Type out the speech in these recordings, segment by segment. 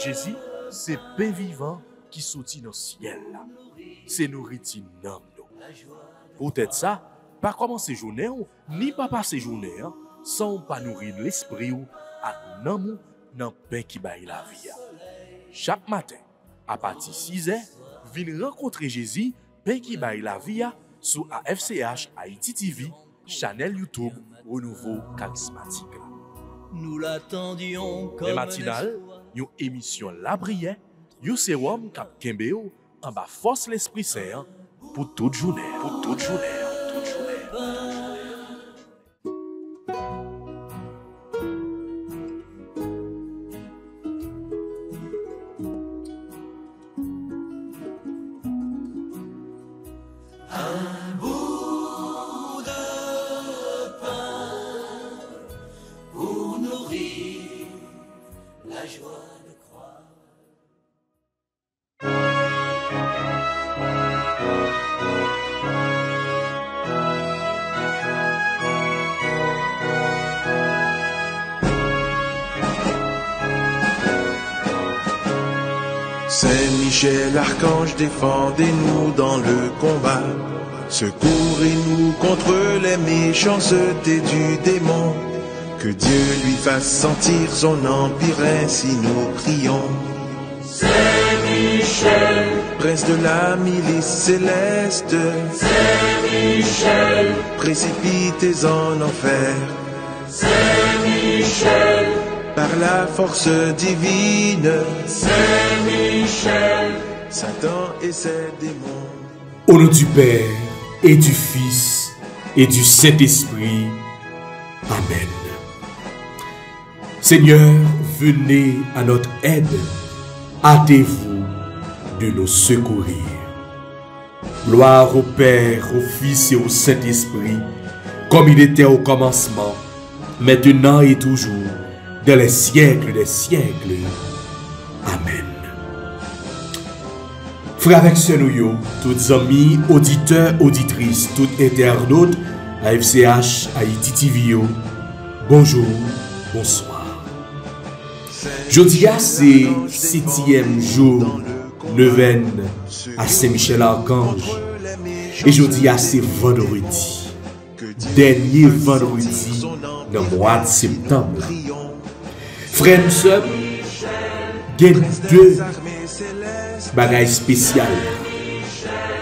Jésus, c'est pain vivant qui sortit dans le ciel. C'est nourriture dans nous. Peut-être ça, pas commencer journée ni pas passer journée sans pas nourrir l'esprit ou à l'amour dans le pain qui baille la vie. Chaque matin, à partir de 6h, venez rencontrer Jésus, pain qui baille la vie sur AFCH Haïti TV, channel YouTube Renouveau Charismatique. Nous l'attendions comme les matinales, une émission La Prière, un sérum cap Kembeo en bas force l'Esprit Saint pour toute journée, pour toute journée, toute journée. Saint-Michel, archange, défendez-nous dans le combat. Secourez-nous contre les méchancetés du démon. Que Dieu lui fasse sentir son empire, ainsi nous prions. Saint-Michel, prince de la milice céleste, Saint-Michel, précipitez en enfer. Saint-Michel, par la force divine, Saint-Michel, Satan et ses démons. Au nom du Père et du Fils et du Saint-Esprit. Amen. Seigneur, venez à notre aide. Hâtez-vous de nous secourir. Gloire au Père, au Fils et au Saint-Esprit, comme il était au commencement, maintenant et toujours, dans les siècles des siècles. Amen. Frères avec sœurs, tous amis, auditeurs, auditrices, tous internautes, AFCH, Haïti TV, bonjour, bonsoir. Jeudi, c'est 7e jour, neuvaine à Saint-Michel-Archange. Et jeudi, c'est vendredi, dernier vendredi dans le mois de septembre. Frères et sœurs, il y a deux bagailles spéciales.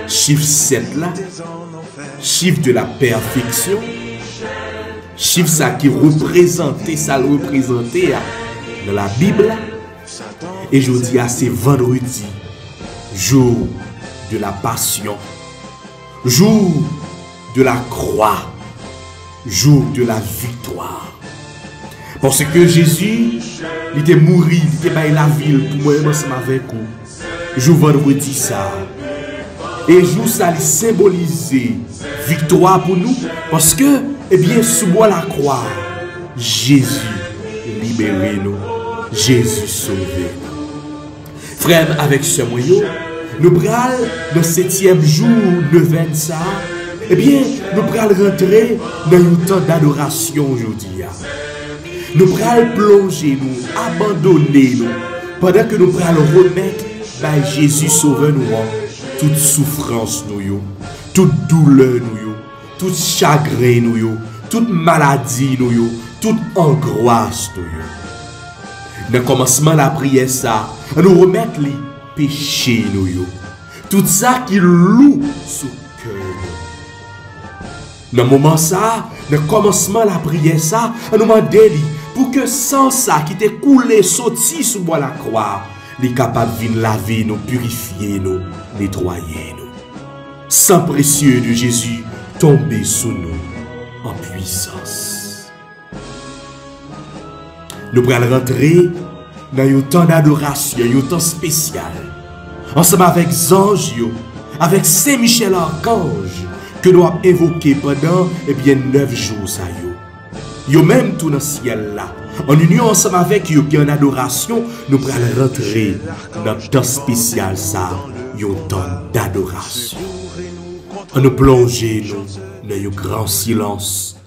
Chiffre 7 là, chiffre de la perfection, chiffre ça qui représentait, ça le représentait dans la Bible. Et je dis c'est vendredi, jour de la passion, jour de la croix, jour de la victoire. Parce que Jésus, il était mort, il était dans la ville pour moi ensemble avec vous. Jour vendredi ça. Et jour ça il symbolisait victoire pour nous. Parce que, eh bien, sous moi la croix, Jésus libéré nous. Jésus sauvé nous. Frère, avec ce moyen, nous prenons le 7e jour de ça. Eh bien, nous prenons rentrer dans un temps d'adoration aujourd'hui. Nous prenons plonger, nous abandonner, nous, pendant que nous prenons remettre par Jésus sauveur nous, toute souffrance, nous, toute douleur, nous, toute chagrin, nous, toute maladie, nous, toute angoisse, nous. Dans le commencement de la prière, ça, nous remettre les péchés, nous, tout ça qui loue sous le cœur. Dans le moment ça, dans le commencement de la prière, ça, nous demandons pour que sans ça qui t'est coulé, sorti sous moi la croix, les capables de laver nous, purifier nous, nettoyer nous. Sang précieux de Jésus tomber sous nous en puissance. Nous allons rentrer dans un temps d'adoration, un temps spécial. Ensemble avec Ange, avec Saint-Michel-Archange, que nous avons évoqué pendant 9 jours. Ça, yo même tout dans le ciel là. En union ensemble avec eux, puis en adoration, nous allons rentrer dans le temps spécial ça, un temps d'adoration. On nous plonger dans un grand silence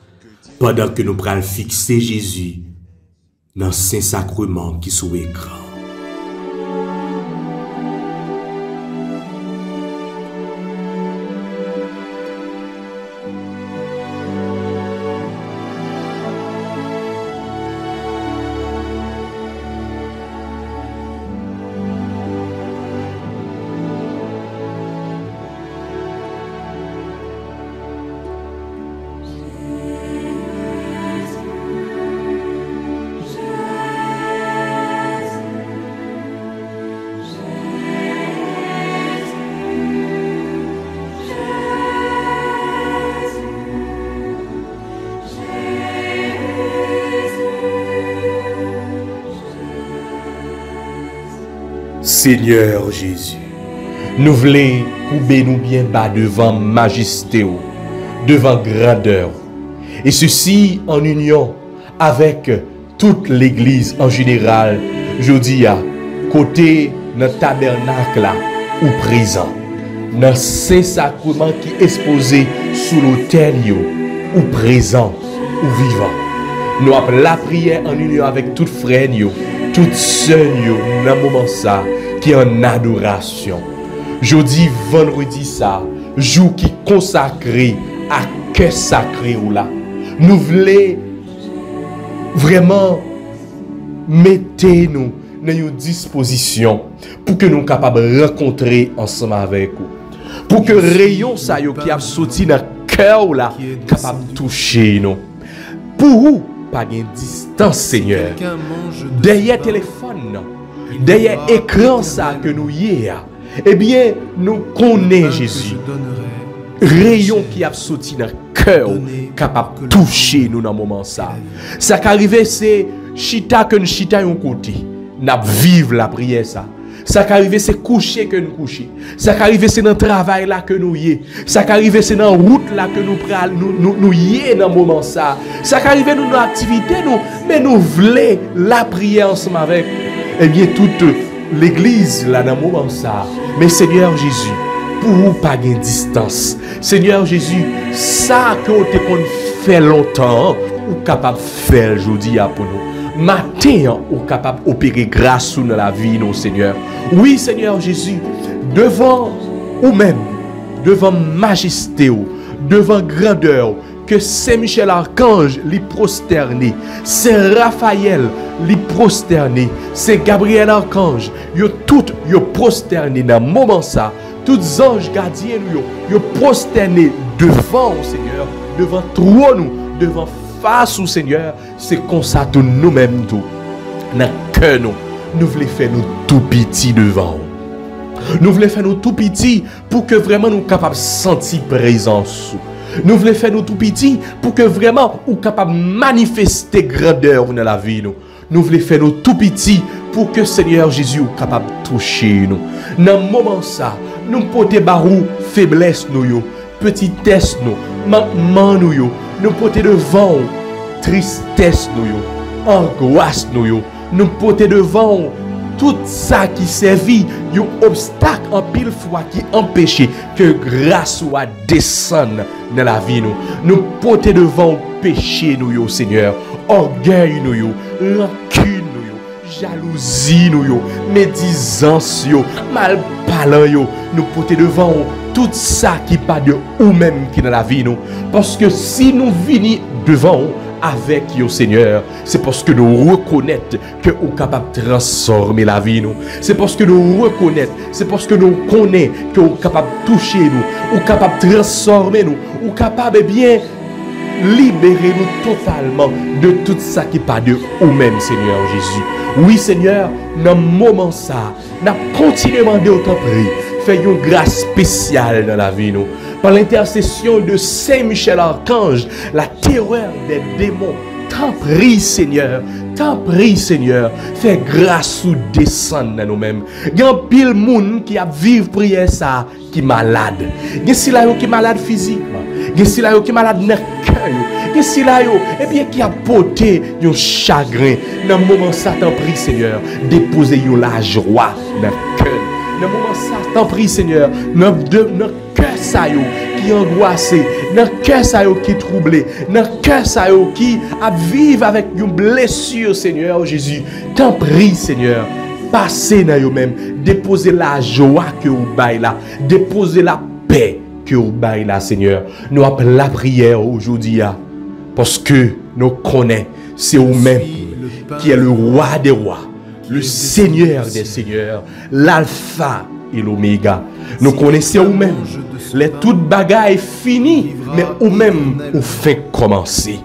pendant que nous allons fixer Jésus dans Saint-Sacrement qui sous écran. Seigneur Jésus, nous voulons couper nous bien bas devant majesté, devant grandeur. Et ceci en union avec toute l'église en général, je dis à côté notre tabernacle là, ou présent, dans Saint-Sacrement qui est exposé sous l'autel, ou présent, ou vivant. Nous appelons la prière en union avec toutes frères, toutes sœurs, dans le moment ça, qui est en adoration. Jeudi, vendredi ça, jour qui consacré à cœur sacré ou là. Nous voulons vraiment mettez-nous dans une disposition pour que nous soyons capables de rencontrer ensemble avec vous. Pour que rayon ça qui a sorti dans le cœur là, capable de toucher nous. Pour vous, pas de distance, Seigneur. Derrière téléphone, derrière écran ça que nous y a, eh bien, nous connaissons Jésus. Rayon qui a sorti dans le cœur, capable de toucher nous dans le moment ça. Ça qui arrive, c'est chita que nous chita un côté. Nous vivons la prière ça. Ça qui arrive, c'est coucher que nous couchons. Ça qui arrive, c'est dans le travail là que nous y est. Ça qui arrive, c'est dans la route là que nous y est dans le moment ça. Ça qui arrive, nous dans l'activité, mais nous voulons la prière ensemble avec, eh bien, toute l'église là dans le moment ça. Mais Seigneur Jésus, pour vous pas de distance. Seigneur Jésus, ça que vous fait longtemps, vous capable de faire aujourd'hui pour nous. Matin, vous capable d'opérer grâce dans la vie, nos Seigneur. Oui, Seigneur Jésus, devant vous-même, devant majesté, devant grandeur, que Saint-Michel Archange l'y prosterné, c'est Raphaël l'y prosterné, c'est Gabriel Archange, yo tout yo prosterné dans le moment ça, tous anges gardiens yo prosterné devant au Seigneur, devant trône, devant face au Seigneur. C'est comme ça tout nous-mêmes tout, dans le cœur nous voulons faire nous tout petit devant. Nous voulons faire nous tout petit pour que vraiment nous capables de sentir présence. Nous voulons faire nous tout petit pour que vraiment nous capables de manifester grandeur dans la vie. Nous voulons faire nous tout petit pour que Seigneur Jésus soit capable de toucher nous. Dans le moment ça, nous porter barou faiblesse nous, petitesse nous, manquement nous porter devant tristesse nous, angoisse nous porter devant tout ça qui servit un obstacle en pile fois qui empêchait que grâce soit descendre dans la vie nous porter devant péché nous Seigneur, orgueil nous, rancune nous, jalousie nous, médisance mal parlant nous porter devant tout ça qui pas de ou même qui dans la vie nous, parce que si nous venons devant avec yo Seigneur, c'est parce que nous reconnaissons que nous sommes capables de transformer la vie nous. C'est parce que nous reconnaissons, c'est parce que nous connaissons que nous sommes capables de toucher nous, nous sommes capables de transformer nous, nous sommes capables de bien libérer nous totalement de tout ça qui pas de ou même Seigneur Jésus. Oui Seigneur, dans le moment ça, nous continuons à demander au temps prier. Fais une grâce spéciale dans la vie nous. Par l'intercession de Saint-Michel Archange, la terreur des démons. T'en prie Seigneur, fais grâce ou descendre dans nous-mêmes. Il y a un pile monde qui a vivre prière ça, qui est malade. Il y a si là qui est malade physiquement, il y a si là qui est malade dans le cœur, il y a si là et bien qui a porté un chagrin. Dans le moment ça, t'en prie Seigneur, déposez la joie dans le cœur. Dans le moment ça, t'en prie Seigneur, notre cœur ça qui angoissé, dans cœur ça yo qui troublé, dans cœur ça yo qui a vivre avec une blessure, Seigneur Jésus. T'en prie, Seigneur. Passez dans yo même, déposez la joie que vous baillez là, déposez la paix que vous baillez là, Seigneur. Nous appelons la prière aujourd'hui, parce que nous connaissons, c'est vous-même qui est le roi des rois, le Seigneur des seigneurs, l'alpha et l'oméga. Nous connaissons vous-même, les toutes bagailles finies, mais vous-même vous fait commencer.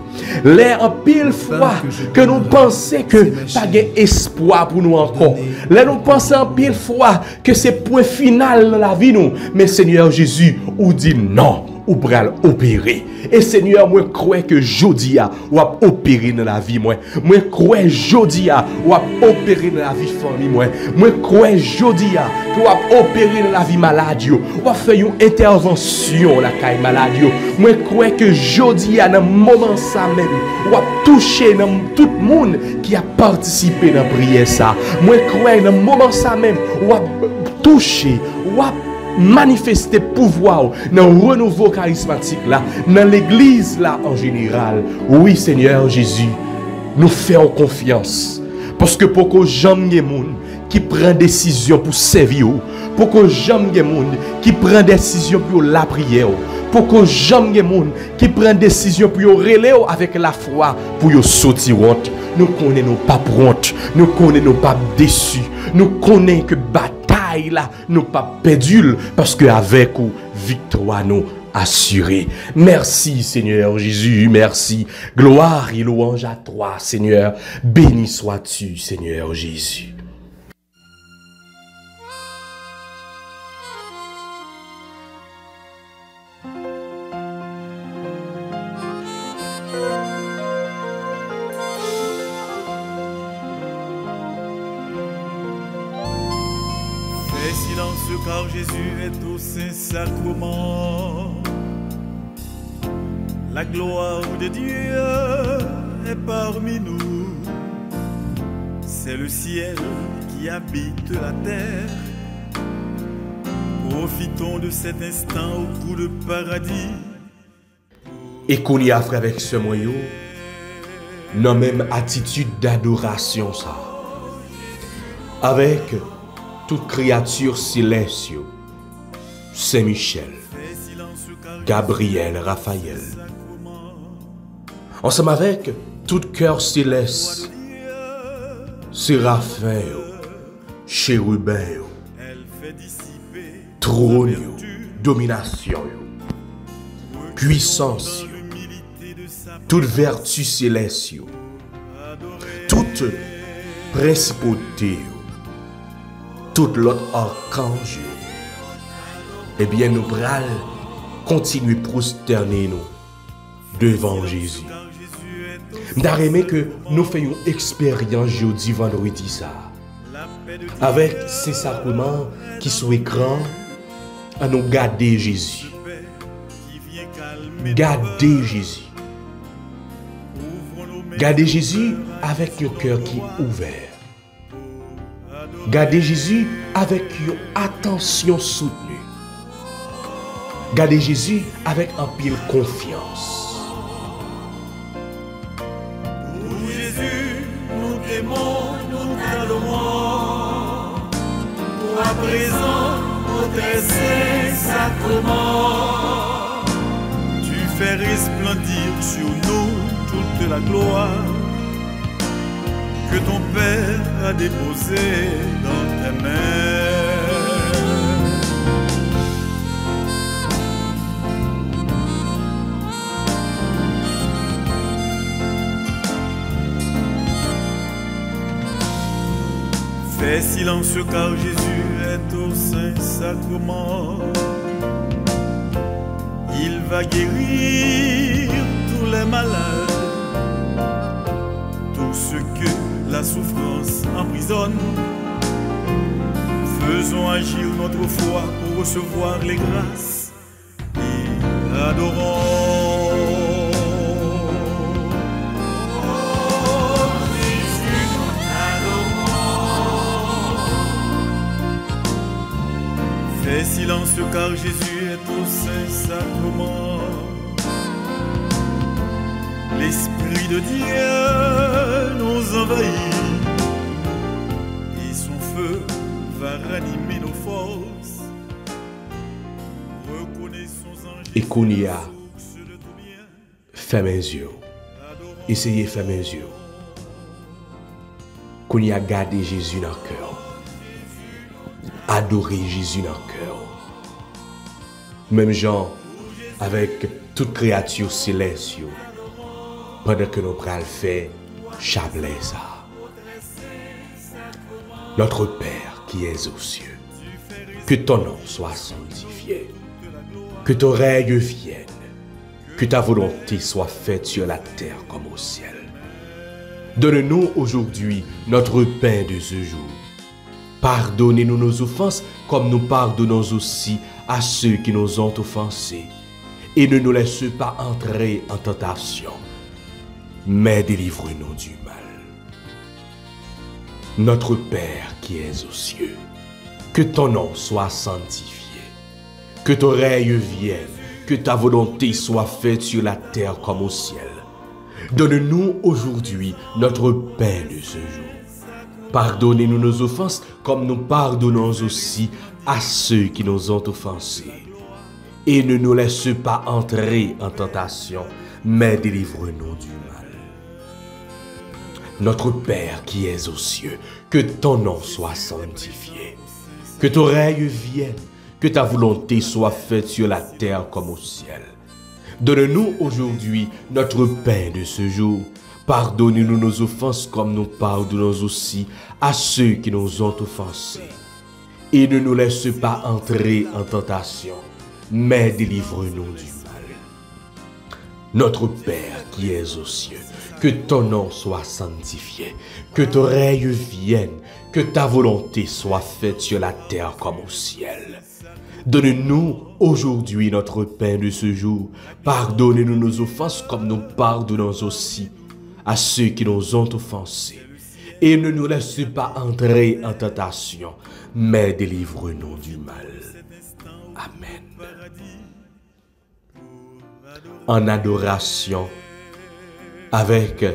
Les en pile fois que nous pensons que pas d'espoir pour nous encore. Les nous pensons en pile fois que c'est point final dans la vie nous. Mais Seigneur Jésus, ou dit non, ou pral opérer. Et Seigneur, moi crois que jodia ou a opérer dans la vie moi. Moi crois jodia ou a opérer dans la vie famille moi. Moi crois jodia que ou a opérer dans la vie malade yo. Ou a faire une intervention la caille malade yo. Moi crois que jodia dans moment ça même ou a toucher dans tout le monde qui a participé dans prière ça. Moi crois dans moment ça même ou a toucher ou a manifester pouvoir dans le renouveau charismatique là, dans l'église là en général. Oui, Seigneur Jésus, nous faisons confiance. Parce que pour que jamais des gens qui prennent décision pour servir, pour que jamais des gens qui prennent décision pour la prière, pour que jamais des gens qui prennent décision pour relayer avec la foi, pour sortir honte. Nous connaissons pas prontes, nous connaissons pas déçus, nous connaissons que bataille là, nous pas perdu parce que avec vous, victoire nous assurée. Merci Seigneur Jésus, merci. Gloire et louange à toi Seigneur. Béni sois-tu Seigneur Jésus. Car Jésus est au Saint-Sacrement. La gloire de Dieu est parmi nous. C'est le ciel qui habite la terre. Profitons de cet instant au bout de paradis. Et qu'on y a fait avec ce moyen, dans même attitude d'adoration ça. Avec toute créature céleste, Saint-Michel, Gabriel, Raphaël. Ensemble avec tout cœur céleste, Séraphin, Chérubin, trône, domination, puissance, toute vertu céleste, toute principauté, tout l'autre archange, eh bien nous pral continuer prosterner nous devant Jésus. M'aimerais que nous fassions une expérience jeudi vendredi ça avec ces sacrements qui sont écran à nous garder Jésus. Garder Jésus. Garder Jésus avec un cœur qui est ouvert. Gardez Jésus avec une attention soutenue. Gardez Jésus avec un pile confiance. Pour Jésus, nous t'aimons, nous t'adorons. Pour à présent, au très saint sacrement, tu fais resplendir sur nous toute la gloire que ton Père a déposé dans tes mains. Fais silence car Jésus est au Saint-Sacrement. Il va guérir tous les malades, tout ce que la souffrance emprisonne. Faisons agir notre foi pour recevoir les grâces et adorons. Oh, Jésus, nous t'adorons. Fais silence car Jésus est au Saint-Sacrement. L'Esprit de Dieu nous envahit et son feu va ranimer nos forces. Reconnaissons en Et qu'on y Jésus a, source de tout bien. ferme les yeux. Essayez de fermer les yeux. Qu'on y a gardé Jésus dans le cœur. Adorer Jésus dans le cœur. Même genre avec toute créature céleste. Pendant que nous prenons faire chapelet ça. Notre Père qui es aux cieux, que ton nom soit sanctifié, que ton règne vienne, que ta volonté soit faite sur la terre comme au ciel. Donne-nous aujourd'hui notre pain de ce jour. Pardonnez-nous nos offenses comme nous pardonnons aussi à ceux qui nous ont offensés. Et ne nous laisse pas entrer en tentation, mais délivre-nous du mal. Notre Père qui es aux cieux, que ton nom soit sanctifié, que ton règne vienne, que ta volonté soit faite sur la terre comme au ciel. Donne-nous aujourd'hui notre pain de ce jour. Pardonnez-nous nos offenses comme nous pardonnons aussi à ceux qui nous ont offensés. Et ne nous laisse pas entrer en tentation, mais délivre-nous du mal. Notre Père qui es aux cieux, que ton nom soit sanctifié, que ton règne vienne, que ta volonté soit faite sur la terre comme au ciel. Donne-nous aujourd'hui notre pain de ce jour. Pardonnez-nous nos offenses comme nous pardonnons aussi à ceux qui nous ont offensés. Et ne nous laisse pas entrer en tentation, mais délivre-nous du mal. Notre Père qui es aux cieux, que ton nom soit sanctifié, que ton règne vienne, que ta volonté soit faite sur la terre comme au ciel. Donne-nous aujourd'hui notre pain de ce jour. Pardonnez-nous nos offenses comme nous pardonnons aussi à ceux qui nous ont offensés. Et ne nous laisse pas entrer en tentation, mais délivre-nous du mal. Amen. En adoration, avec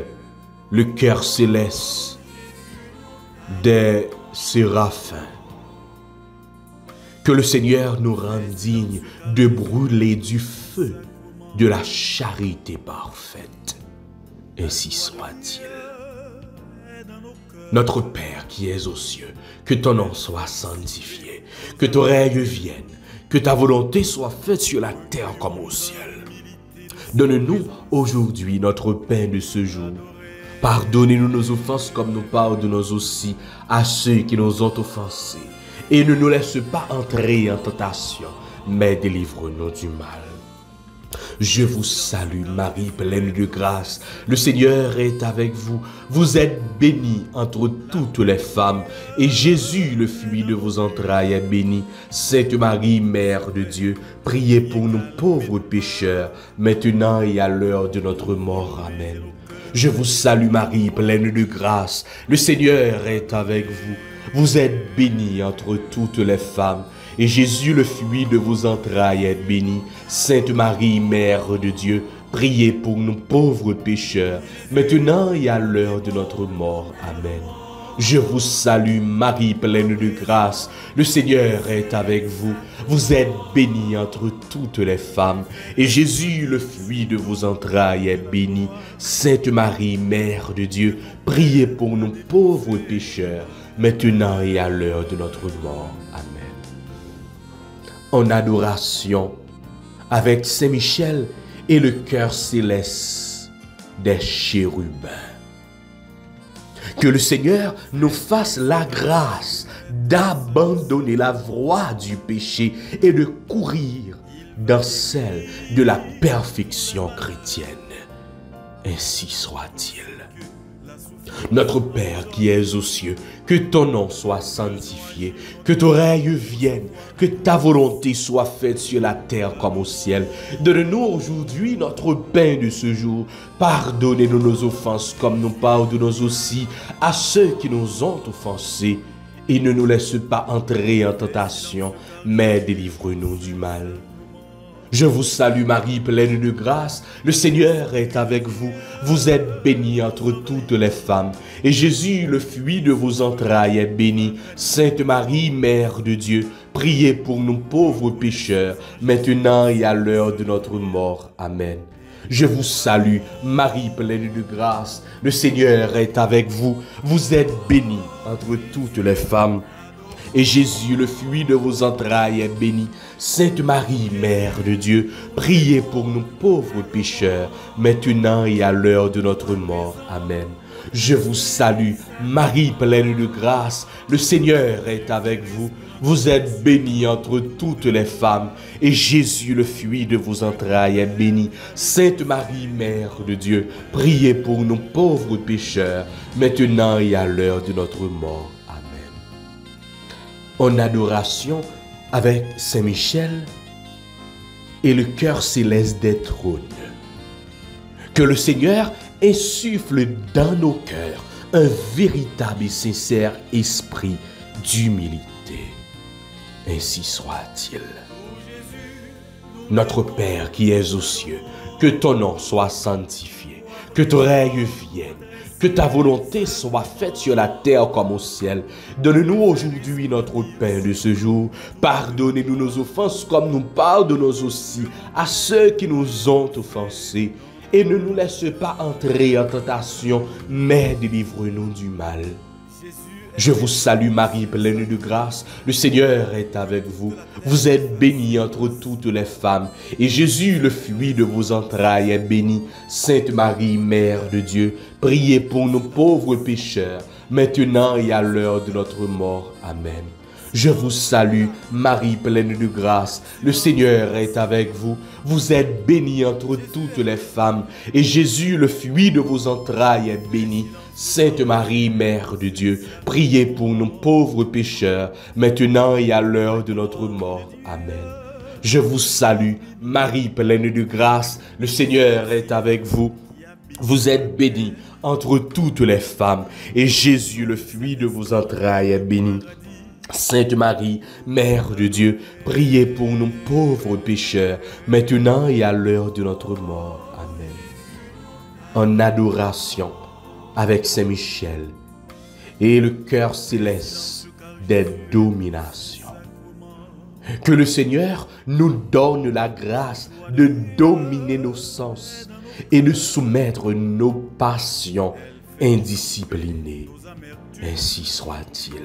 le cœur céleste des séraphins, que le Seigneur nous rende dignes de brûler du feu de la charité parfaite. Ainsi soit-il. Notre Père qui es aux cieux, que ton nom soit sanctifié, que ton règne vienne, que ta volonté soit faite sur la terre comme au ciel. Donne-nous aujourd'hui notre pain de ce jour. Pardonnez-nous nos offenses comme nous pardonnons aussi à ceux qui nous ont offensés. Et ne nous laisse pas entrer en tentation, mais délivre-nous du mal. Je vous salue Marie, pleine de grâce. Le Seigneur est avec vous. Vous êtes bénie entre toutes les femmes. Et Jésus, le fruit de vos entrailles, est béni. Sainte Marie, Mère de Dieu, priez pour nous pauvres pécheurs, maintenant et à l'heure de notre mort. Amen. Je vous salue Marie, pleine de grâce. Le Seigneur est avec vous. Vous êtes bénie entre toutes les femmes. Et Jésus, le fruit de vos entrailles, est béni. Sainte Marie, Mère de Dieu, priez pour nous pauvres pécheurs, maintenant et à l'heure de notre mort. Amen. Je vous salue Marie, pleine de grâce. Le Seigneur est avec vous. Vous êtes bénie entre toutes les femmes. Et Jésus, le fruit de vos entrailles, est béni. Sainte Marie, Mère de Dieu, priez pour nous pauvres pécheurs, maintenant et à l'heure de notre mort. Amen. En adoration, avec Saint Michel et le cœur céleste des chérubins. Que le Seigneur nous fasse la grâce d'abandonner la voie du péché et de courir dans celle de la perfection chrétienne. Ainsi soit-il. Notre Père qui es aux cieux, que ton nom soit sanctifié, que ton règne vienne, que ta volonté soit faite sur la terre comme au ciel. Donne-nous aujourd'hui notre pain de ce jour. Pardonnez-nous nos offenses comme nous pardonnons aussi à ceux qui nous ont offensés. Et ne nous laisse pas entrer en tentation, mais délivre-nous du mal. Je vous salue Marie, pleine de grâce, le Seigneur est avec vous. Vous êtes bénie entre toutes les femmes, et Jésus, le fruit de vos entrailles, est béni. Sainte Marie, Mère de Dieu, priez pour nous pauvres pécheurs, maintenant et à l'heure de notre mort. Amen. Je vous salue, Marie, pleine de grâce, le Seigneur est avec vous. Vous êtes bénie entre toutes les femmes, et Jésus, le fruit de vos entrailles, est béni. Sainte Marie, Mère de Dieu, priez pour nous pauvres pécheurs, maintenant et à l'heure de notre mort. Amen. Je vous salue, Marie, pleine de grâce, le Seigneur est avec vous. Vous êtes bénie entre toutes les femmes, et Jésus, le fruit de vos entrailles, est béni. Sainte Marie, Mère de Dieu, priez pour nous pauvres pécheurs, maintenant et à l'heure de notre mort. En adoration avec Saint Michel et le cœur céleste des trônes. Que le Seigneur insuffle dans nos cœurs un véritable et sincère esprit d'humilité. Ainsi soit-il. Notre Père qui es aux cieux, que ton nom soit sanctifié, que ton règne vienne. Que ta volonté soit faite sur la terre comme au ciel. Donne-nous aujourd'hui notre pain de ce jour. Pardonnez-nous nos offenses comme nous pardonnons aussi à ceux qui nous ont offensés. Et ne nous laisse pas entrer en tentation, mais délivre-nous du mal. Je vous salue Marie, pleine de grâce, le Seigneur est avec vous. Vous êtes bénie entre toutes les femmes, et Jésus, le fruit de vos entrailles, est béni. Sainte Marie, Mère de Dieu, priez pour nous pauvres pécheurs, maintenant et à l'heure de notre mort. Amen. Je vous salue, Marie, pleine de grâce, le Seigneur est avec vous. Vous êtes bénie entre toutes les femmes, et Jésus, le fruit de vos entrailles, est béni. Sainte Marie, Mère de Dieu, priez pour nous pauvres pécheurs, maintenant et à l'heure de notre mort. Amen. Je vous salue, Marie, pleine de grâce, le Seigneur est avec vous. Vous êtes bénie entre toutes les femmes, et Jésus, le fruit de vos entrailles, est béni. Sainte Marie, Mère de Dieu, priez pour nous pauvres pécheurs, maintenant et à l'heure de notre mort. Amen. En adoration avec Saint Michel et le cœur céleste des dominations. Que le Seigneur nous donne la grâce de dominer nos sens et de soumettre nos passions indisciplinées. Ainsi soit-il.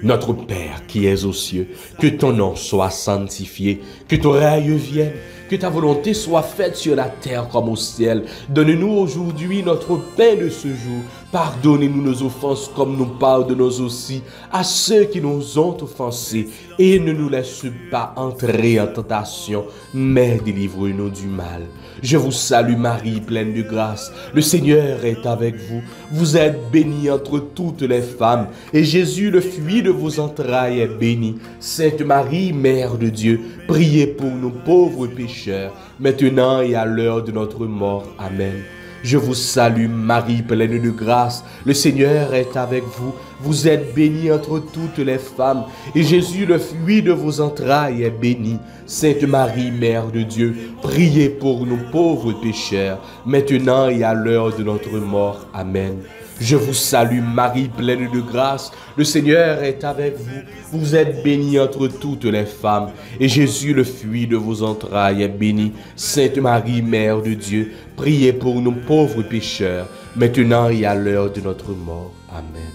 Notre Père qui es aux cieux, que ton nom soit sanctifié, que ton règne vienne, que ta volonté soit faite sur la terre comme au ciel. Donne-nous aujourd'hui notre pain de ce jour. Pardonnez-nous nos offenses comme nous pardonnons aussi à ceux qui nous ont offensés. Et ne nous laisse pas entrer en tentation, mais délivre-nous du mal. Je vous salue Marie, pleine de grâce. Le Seigneur est avec vous. Vous êtes bénie entre toutes les femmes, et Jésus, le fruit de vos entrailles, est béni. Sainte Marie, Mère de Dieu, priez pour nous pauvres pécheurs, maintenant et à l'heure de notre mort. Amen. Je vous salue Marie, pleine de grâce, le Seigneur est avec vous. Vous êtes bénie entre toutes les femmes, et Jésus, le fruit de vos entrailles, est béni. Sainte Marie, Mère de Dieu, priez pour nous pauvres pécheurs, maintenant et à l'heure de notre mort. Amen. Je vous salue Marie, pleine de grâce, le Seigneur est avec vous. Vous êtes bénie entre toutes les femmes, et Jésus, le fruit de vos entrailles, est béni. Sainte Marie, Mère de Dieu, priez pour nous pauvres pécheurs, maintenant et à l'heure de notre mort. Amen.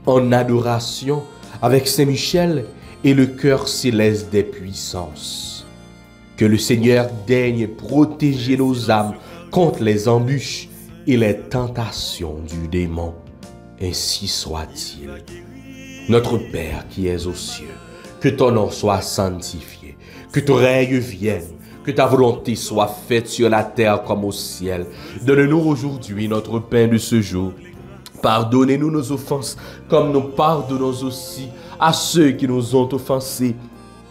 En adoration avec Saint Michel et le cœur céleste des puissances. Que le Seigneur daigne protéger nos âmes contre les embûches et les tentations du démon. Ainsi soit-il. Notre Père qui es aux cieux, que ton nom soit sanctifié, que ton règne vienne, que ta volonté soit faite sur la terre comme au ciel. Donne-nous aujourd'hui notre pain de ce jour. Pardonnez-nous nos offenses, comme nous pardonnons aussi à ceux qui nous ont offensés.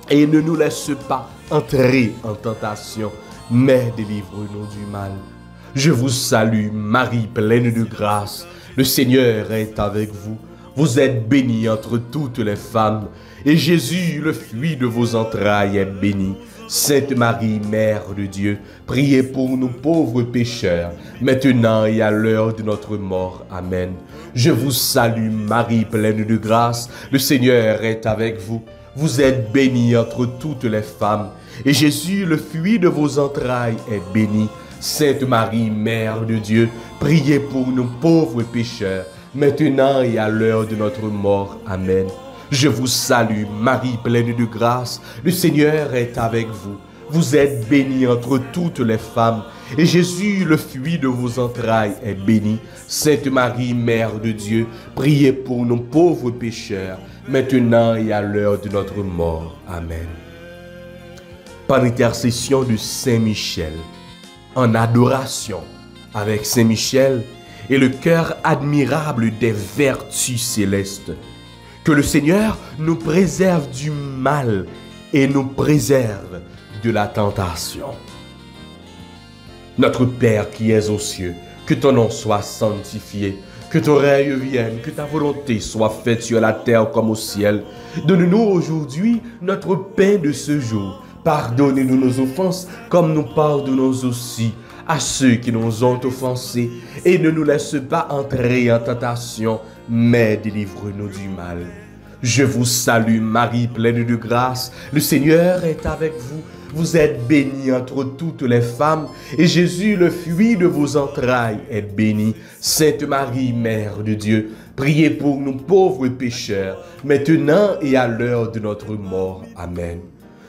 Et ne nous laisse pas entrer en tentation, mais délivre-nous du mal. Je vous salue, Marie, pleine de grâce. Le Seigneur est avec vous. Vous êtes bénie entre toutes les femmes, et Jésus, le fruit de vos entrailles, est béni. Sainte Marie, Mère de Dieu, priez pour nous pauvres pécheurs, maintenant et à l'heure de notre mort. Amen. Je vous salue, Marie, pleine de grâce, le Seigneur est avec vous. Vous êtes bénie entre toutes les femmes, et Jésus, le fruit de vos entrailles, est béni. Sainte Marie, Mère de Dieu, priez pour nous pauvres pécheurs, maintenant et à l'heure de notre mort. Amen. Je vous salue, Marie, pleine de grâce, le Seigneur est avec vous. Vous êtes bénie entre toutes les femmes, et Jésus, le fruit de vos entrailles, est béni. Sainte Marie, Mère de Dieu, priez pour nous pauvres pécheurs, maintenant et à l'heure de notre mort. Amen. Par l'intercession de Saint Michel, en adoration avec Saint Michel et le cœur admirable des vertus célestes, que le Seigneur nous préserve du mal et nous préserve de la tentation. Notre Père qui es aux cieux, que ton nom soit sanctifié, que ton règne vienne, que ta volonté soit faite sur la terre comme au ciel. Donne-nous aujourd'hui notre pain de ce jour. Pardonnez-nous nos offenses comme nous pardonnons aussi à ceux qui nous ont offensés. Et ne nous laisse pas entrer en tentation, mais délivre-nous du mal. Je vous salue Marie, pleine de grâce, le Seigneur est avec vous. Vous êtes bénie entre toutes les femmes, et Jésus, le fruit de vos entrailles, est béni. Sainte Marie, Mère de Dieu, priez pour nous pauvres pécheurs, maintenant et à l'heure de notre mort. Amen.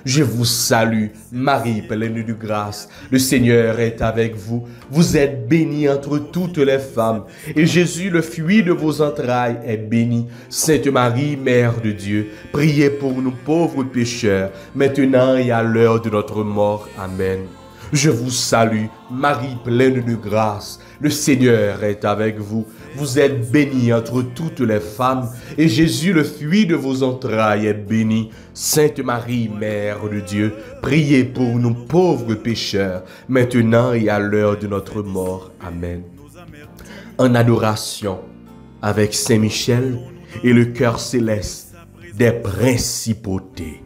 Je vous salue, Marie, pleine de grâce, le Seigneur est avec vous. Vous êtes bénie entre toutes les femmes, et Jésus, le fruit de vos entrailles, est béni. Sainte Marie, Mère de Dieu, priez pour nous pauvres pécheurs, maintenant et à l'heure de notre mort. Amen. Je vous salue, Marie, pleine de grâce, le Seigneur est avec vous. Vous êtes bénie entre toutes les femmes, et Jésus, le fruit de vos entrailles, est béni. Sainte Marie, Mère de Dieu, priez pour nous pauvres pécheurs, maintenant et à l'heure de notre mort. Amen. En adoration avec Saint Michel et le cœur céleste des principautés,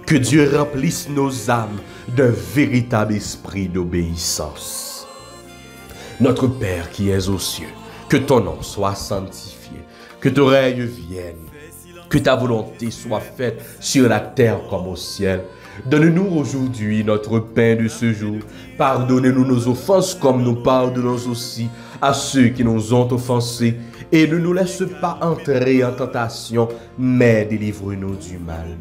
que Dieu remplisse nos âmes d'un véritable esprit d'obéissance. Notre Père qui es aux cieux, que ton nom soit sanctifié, que ton règne vienne, que ta volonté soit faite sur la terre comme au ciel. Donne-nous aujourd'hui notre pain de ce jour. Pardonnez-nous nos offenses comme nous pardonnons aussi à ceux qui nous ont offensés. Et ne nous laisse pas entrer en tentation, mais délivre-nous du mal.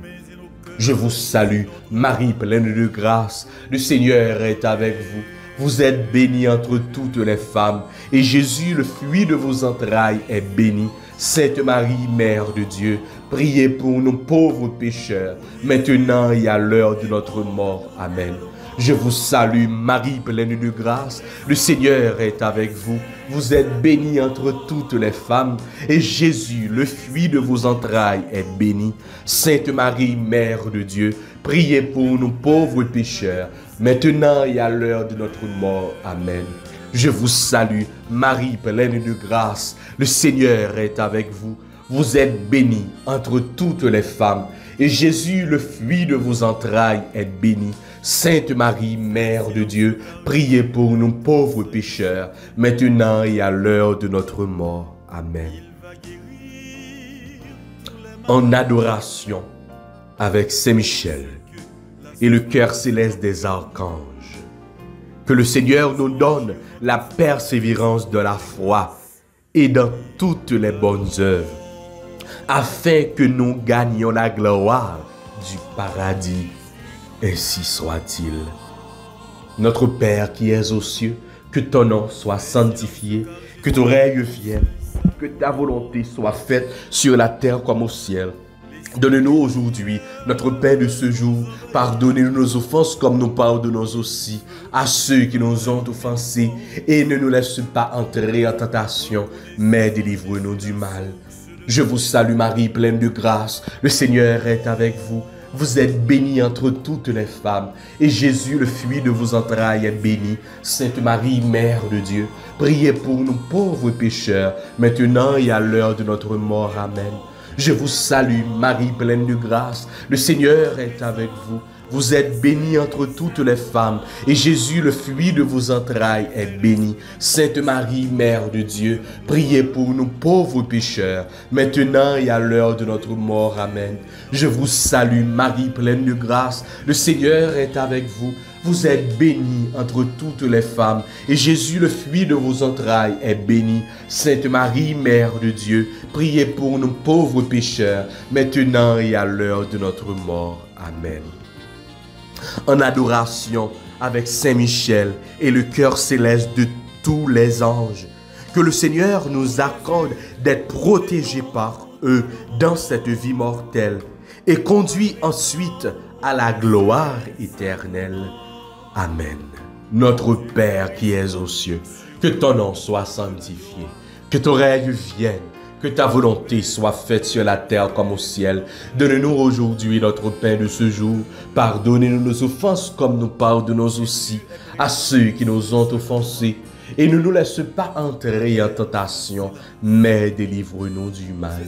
Je vous salue, Marie pleine de grâce, le Seigneur est avec vous. Vous êtes bénie entre toutes les femmes, et Jésus, le fruit de vos entrailles, est béni. Sainte Marie, Mère de Dieu, priez pour nous pauvres pécheurs, maintenant et à l'heure de notre mort. Amen. Je vous salue, Marie pleine de grâce, le Seigneur est avec vous. Vous êtes bénie entre toutes les femmes, et Jésus, le fruit de vos entrailles, est béni. Sainte Marie, Mère de Dieu, priez pour nous pauvres pécheurs, maintenant et à l'heure de notre mort. Amen. Je vous salue, Marie pleine de grâce, le Seigneur est avec vous. Vous êtes bénie entre toutes les femmes, et Jésus, le fruit de vos entrailles, est béni. Sainte Marie, Mère de Dieu, priez pour nous pauvres pécheurs, maintenant et à l'heure de notre mort. Amen. En adoration avec Saint Michel et le cœur céleste des archanges, que le Seigneur nous donne la persévérance de la foi et dans toutes les bonnes œuvres, afin que nous gagnions la gloire du paradis. Ainsi soit-il. Notre Père qui es aux cieux, que ton nom soit sanctifié, que ton règne vienne, que ta volonté soit faite sur la terre comme au ciel. Donne-nous aujourd'hui notre pain de ce jour. Pardonnez-nous nos offenses comme nous pardonnons aussi à ceux qui nous ont offensés. Et ne nous laisse pas entrer en tentation, mais délivre-nous du mal. Je vous salue Marie, pleine de grâce. Le Seigneur est avec vous. vous êtes bénie entre toutes les femmes, et Jésus, le fruit de vos entrailles, est béni. Sainte Marie, Mère de Dieu, priez pour nous pauvres pécheurs, maintenant et à l'heure de notre mort. Amen. Je vous salue, Marie, pleine de grâce, le Seigneur est avec vous. Vous êtes bénie entre toutes les femmes, et Jésus, le fruit de vos entrailles, est béni. Sainte Marie, Mère de Dieu, priez pour nous pauvres pécheurs, maintenant et à l'heure de notre mort. Amen. Je vous salue, Marie, pleine de grâce, le Seigneur est avec vous. Vous êtes bénie entre toutes les femmes, et Jésus, le fruit de vos entrailles, est béni. Sainte Marie, Mère de Dieu, priez pour nous pauvres pécheurs, maintenant et à l'heure de notre mort. Amen. En adoration avec Saint Michel et le cœur céleste de tous les anges, que le Seigneur nous accorde d'être protégés par eux dans cette vie mortelle et conduit ensuite à la gloire éternelle. Amen. Notre Père qui es aux cieux, que ton nom soit sanctifié, que ton règne vienne, que ta volonté soit faite sur la terre comme au ciel. Donne-nous aujourd'hui notre pain de ce jour. Pardonnez-nous nos offenses comme nous pardonnons aussi à ceux qui nous ont offensés. Et ne nous laisse pas entrer en tentation, mais délivre-nous du mal.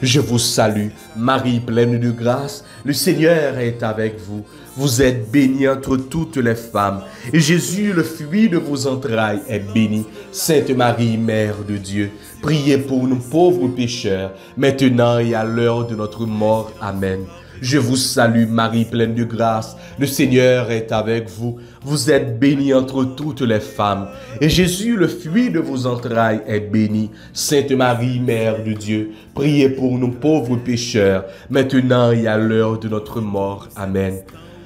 Je vous salue, Marie pleine de grâce, le Seigneur est avec vous. Vous êtes bénie entre toutes les femmes, et Jésus, le fruit de vos entrailles, est béni. Sainte Marie, Mère de Dieu, priez pour nous pauvres pécheurs, maintenant et à l'heure de notre mort. Amen. Je vous salue, Marie pleine de grâce, le Seigneur est avec vous. Vous êtes bénie entre toutes les femmes, et Jésus, le fruit de vos entrailles, est béni. Sainte Marie, Mère de Dieu, priez pour nous pauvres pécheurs, maintenant et à l'heure de notre mort. Amen.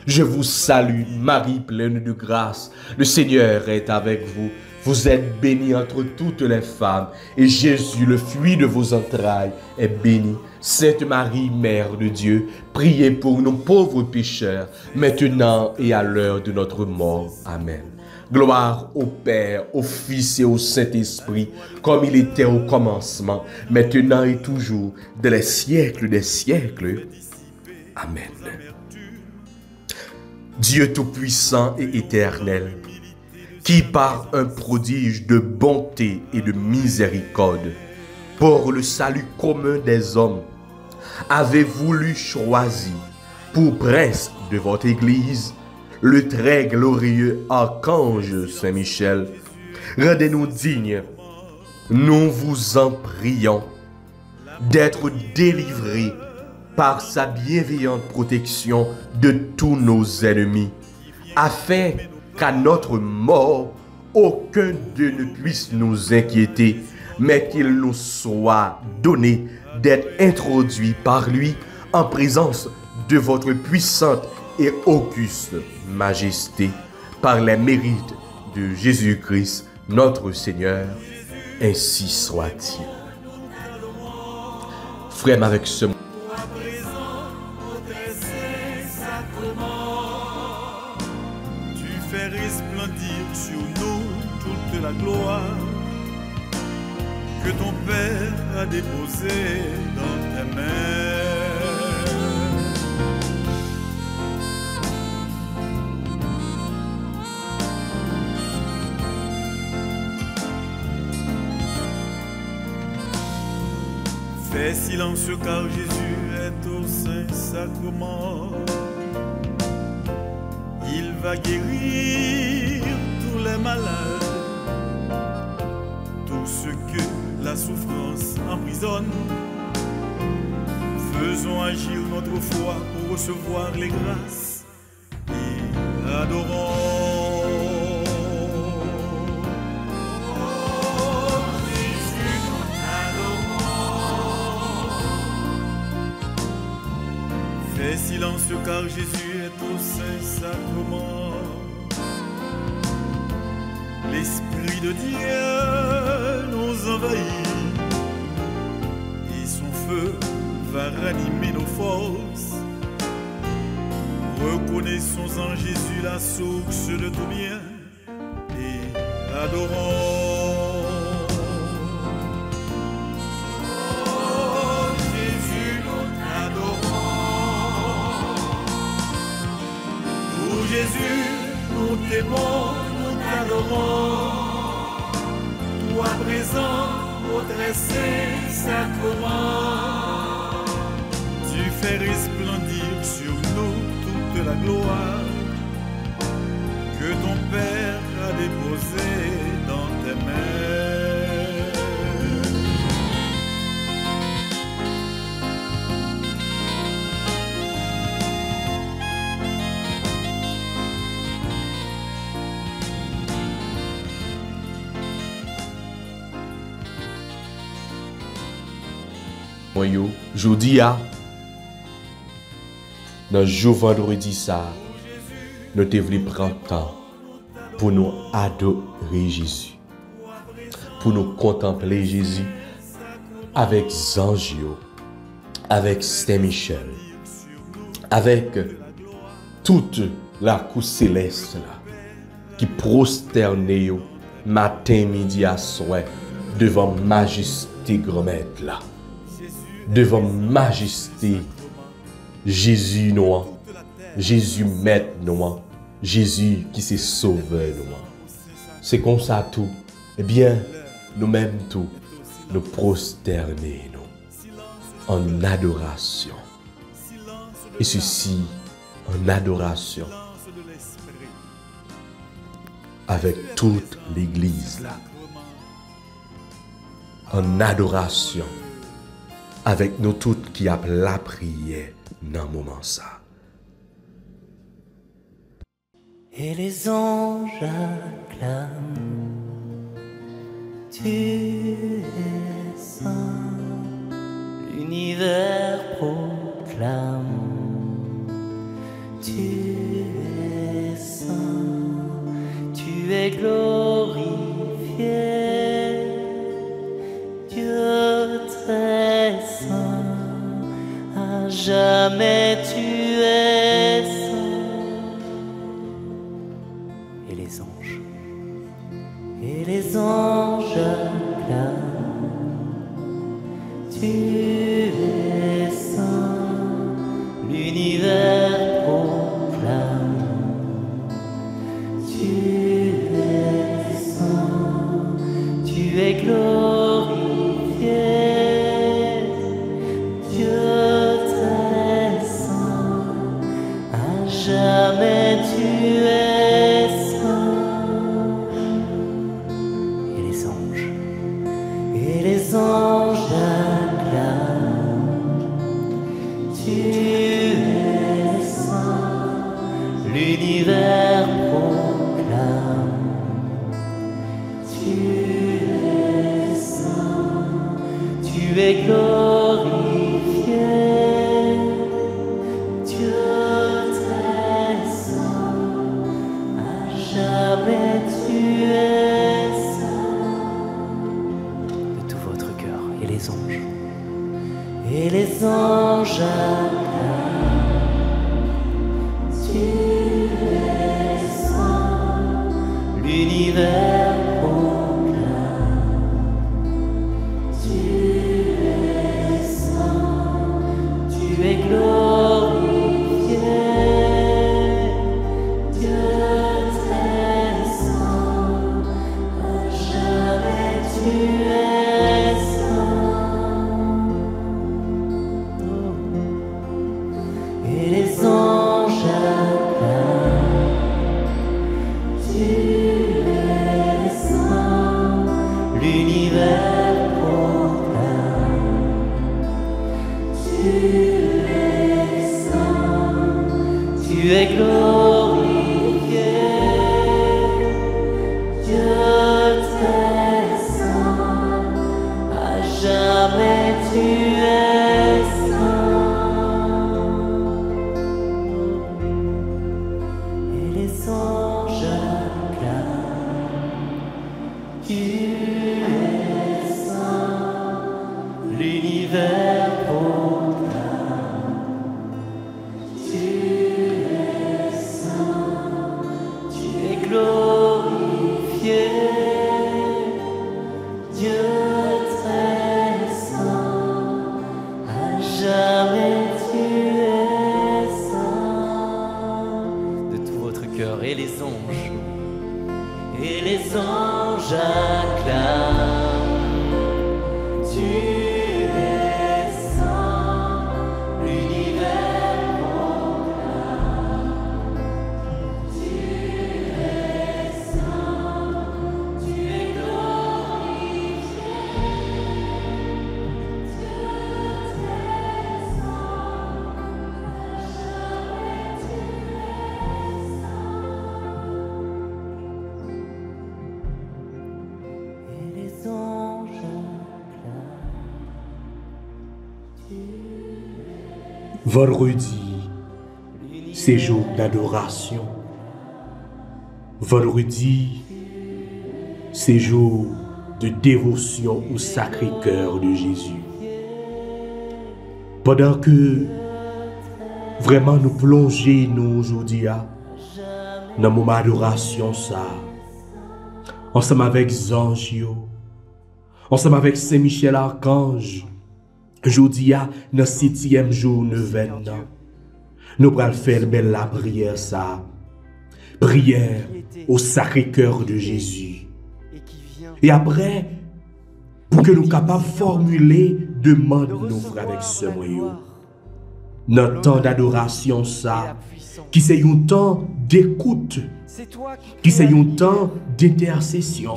Je vous salue, Marie pleine de grâce, le Seigneur est avec vous. Vous êtes bénie entre toutes les femmes, et Jésus, le fruit de vos entrailles, est béni. Sainte Marie, Mère de Dieu, priez pour nous pauvres pécheurs, maintenant et à l'heure de notre mort. Amen. Gloire au Père, au Fils et au Saint-Esprit, comme il était au commencement, maintenant et toujours, dans les siècles des siècles. Amen. Dieu Tout-Puissant et Éternel, qui par un prodige de bonté et de miséricorde, pour le salut commun des hommes, avez voulu choisir pour prince de votre Église le très glorieux archange Saint-Michel. Rendez-nous dignes, nous vous en prions, d'être délivrés par sa bienveillante protection de tous nos ennemis, afin qu'à notre mort, aucun d'eux ne puisse nous inquiéter, mais qu'il nous soit donné d'être introduit par lui en présence de votre puissante et auguste majesté, par les mérites de Jésus-Christ, notre Seigneur. Ainsi soit-il. Frère, avec ce fais resplendir sur nous toute la gloire que ton Père a déposée dans tes mains. Fais silence car Jésus est au Saint-Sacrement. Il va guérir tous les malades, tout ce que la souffrance emprisonne. Faisons agir notre foi pour recevoir les grâces et adorons. Oh, Jésus, nous t'adorons. Fais silence car Jésus est au Saint-Sacrement. L'Esprit de Dieu nous envahit et son feu va ranimer nos forces. Reconnaissons en Jésus la source de tout bien et adorons. Oh, Jésus, nous t'adorons. t'aimons, nous t'adorons. Toi présent au très saint sacrement, tu fais resplendir sur nous toute la gloire que ton Père a déposée dans tes mains. Moi yo, jodi a, dans jour vendredi ça, nous te voulu prendre temps pour nous adorer Jésus, pour nous contempler Jésus avec anges, avec Saint-Michel, avec toute la cour céleste là, qui prosterne yo matin, midi à soir devant majesté grand maître là, devant majesté Jésus noir, Jésus maître noir, Jésus qui s'est sauveur noir. C'est comme ça tout. Eh bien, nous-mêmes tout, nous prosterner nous en adoration. Et ceci en adoration avec toute l'église là. En adoration avec nous toutes qui a la prière dans le moment ça. Et les anges acclament, tu es saint, l'univers proclame, tu es saint, tu es glorifié, Dieu très saint, à jamais tu es saint. Et les anges acclament, tu es saint, l'univers proclame, tu es saint, tu es glorifié, Dieu très saint, à jamais tu es. Les anges acclament, tu es saint, l'univers proclame, tu es saint, tu es glorifié, Dieu très saint, à jamais tu es. Et les anges acclament, tu es saint, l'univers proclame, tu es saint, tu es glorifié, Dieu très saint, à jamais tu es. Et les anges acclament, tu es saint, l'univers proclame, tu es saint, tu es glorifié, Dieu très saint, à jamais tu es. Les anges acclament, tu es saint, l'univers proclame, tu es saint, tu es glorifié, Dieu très saint, Vendredi, c'est jour d'adoration. Vendredi, c'est jour de dévotion au Sacré-Cœur de Jésus. Pendant que vraiment nous plongeons nous aujourd'hui dans mon adoration ça, ensemble avec Zange, ensemble avec Saint-Michel Archange, aujourd'hui dans le 7e jour neuvaine, nous allons faire belle la prière ça, prière au Sacré-Cœur de Jésus. Et après, pour que nous soyons capables de formuler, demande-nous, frères avec ce moyen. Notre temps d'adoration, ça, qui c'est un temps d'écoute, qui c'est un temps d'intercession,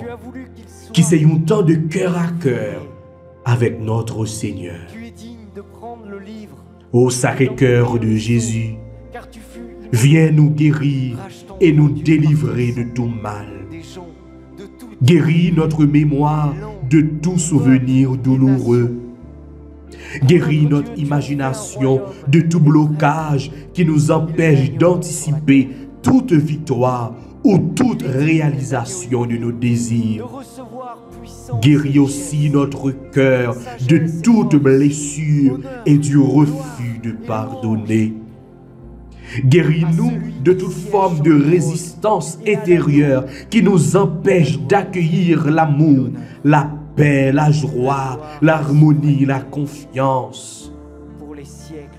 qui c'est un temps de cœur à cœur avec notre Seigneur. Ô Sacré-Cœur de Jésus, viens nous guérir et nous délivrer de tout mal. Guéris notre mémoire de tout souvenir douloureux. Guéris notre imagination de tout blocage qui nous empêche d'anticiper toute victoire ou toute réalisation de nos désirs. Guéris aussi notre cœur de toute blessure et du refus de pardonner. Guéris-nous de toute forme de résistance intérieure qui nous empêche d'accueillir l'amour, la paix, la joie, l'harmonie, la confiance.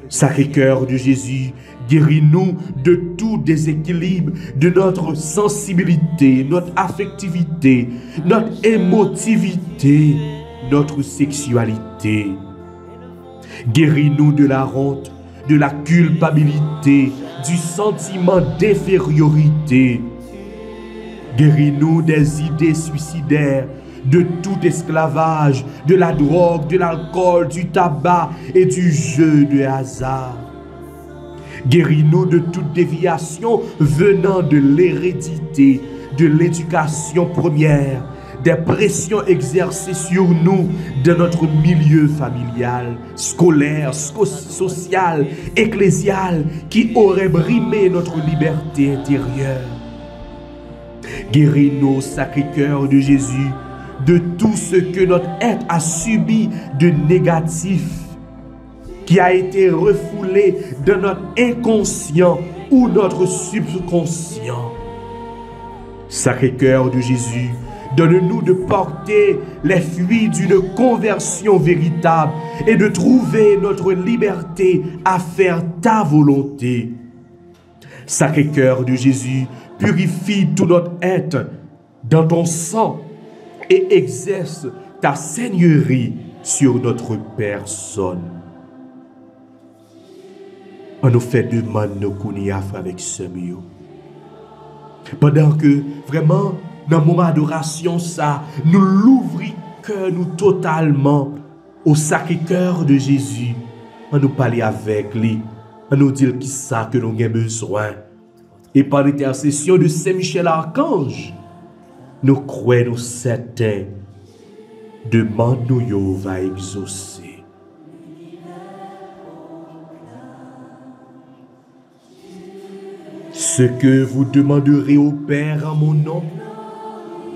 Sacré-Cœur de Jésus, guéris-nous de tout déséquilibre de notre sensibilité, notre affectivité, notre émotivité, notre sexualité. Guéris-nous de la honte, de la culpabilité, du sentiment d'infériorité. Guéris-nous des idées suicidaires, de tout esclavage, de la drogue, de l'alcool, du tabac et du jeu de hasard. Guéris-nous de toute déviation venant de l'hérédité, de l'éducation première, des pressions exercées sur nous de notre milieu familial, scolaire, social, ecclésial, qui auraient brimé notre liberté intérieure. Guéris-nous, Sacré-Cœur de Jésus, de tout ce que notre être a subi de négatif, qui a été refoulé de notre inconscient ou notre subconscient. Sacré-Cœur de Jésus, donne-nous de porter les fruits d'une conversion véritable et de trouver notre liberté à faire ta volonté. Sacré-Cœur de Jésus, purifie tout notre être dans ton sang et exerce ta seigneurie sur notre personne. On nous fait demande nos kouniaf avec ce mieux. Pendant que vraiment, dans le moment d'adoration, ça, nous l'ouvrons cœur nous totalement au Sacré-Cœur de Jésus. On nous parle avec lui, on nous dit qui ça que nous avons besoin. Et par l'intercession de Saint-Michel Archange, nous croyons certains, demande-nous va exaucer. Ce que vous demanderez au Père en mon nom,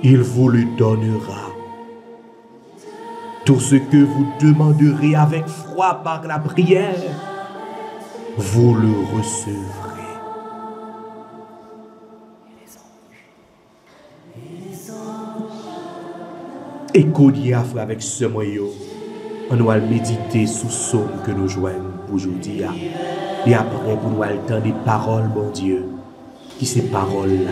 il vous le donnera. Tout ce que vous demanderez avec foi par la prière, vous le recevrez. Et qu'on y a fait avec ce moyen, on va méditer sous somme que nous joignons aujourd'hui. Et après, pour nous entendre des paroles, mon Dieu, qui ces paroles-là.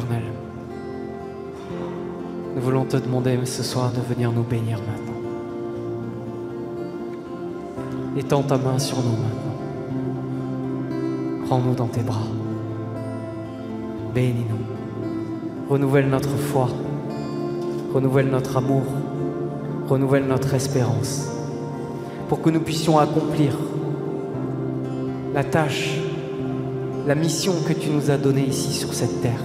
éternel, nous voulons te demander ce soir de venir nous bénir maintenant. Étends ta main sur nous maintenant. Prends-nous dans tes bras. Bénis-nous. Renouvelle notre foi. Renouvelle notre amour. Renouvelle notre espérance. Pour que nous puissions accomplir la tâche, la mission que tu nous as donnée ici sur cette terre.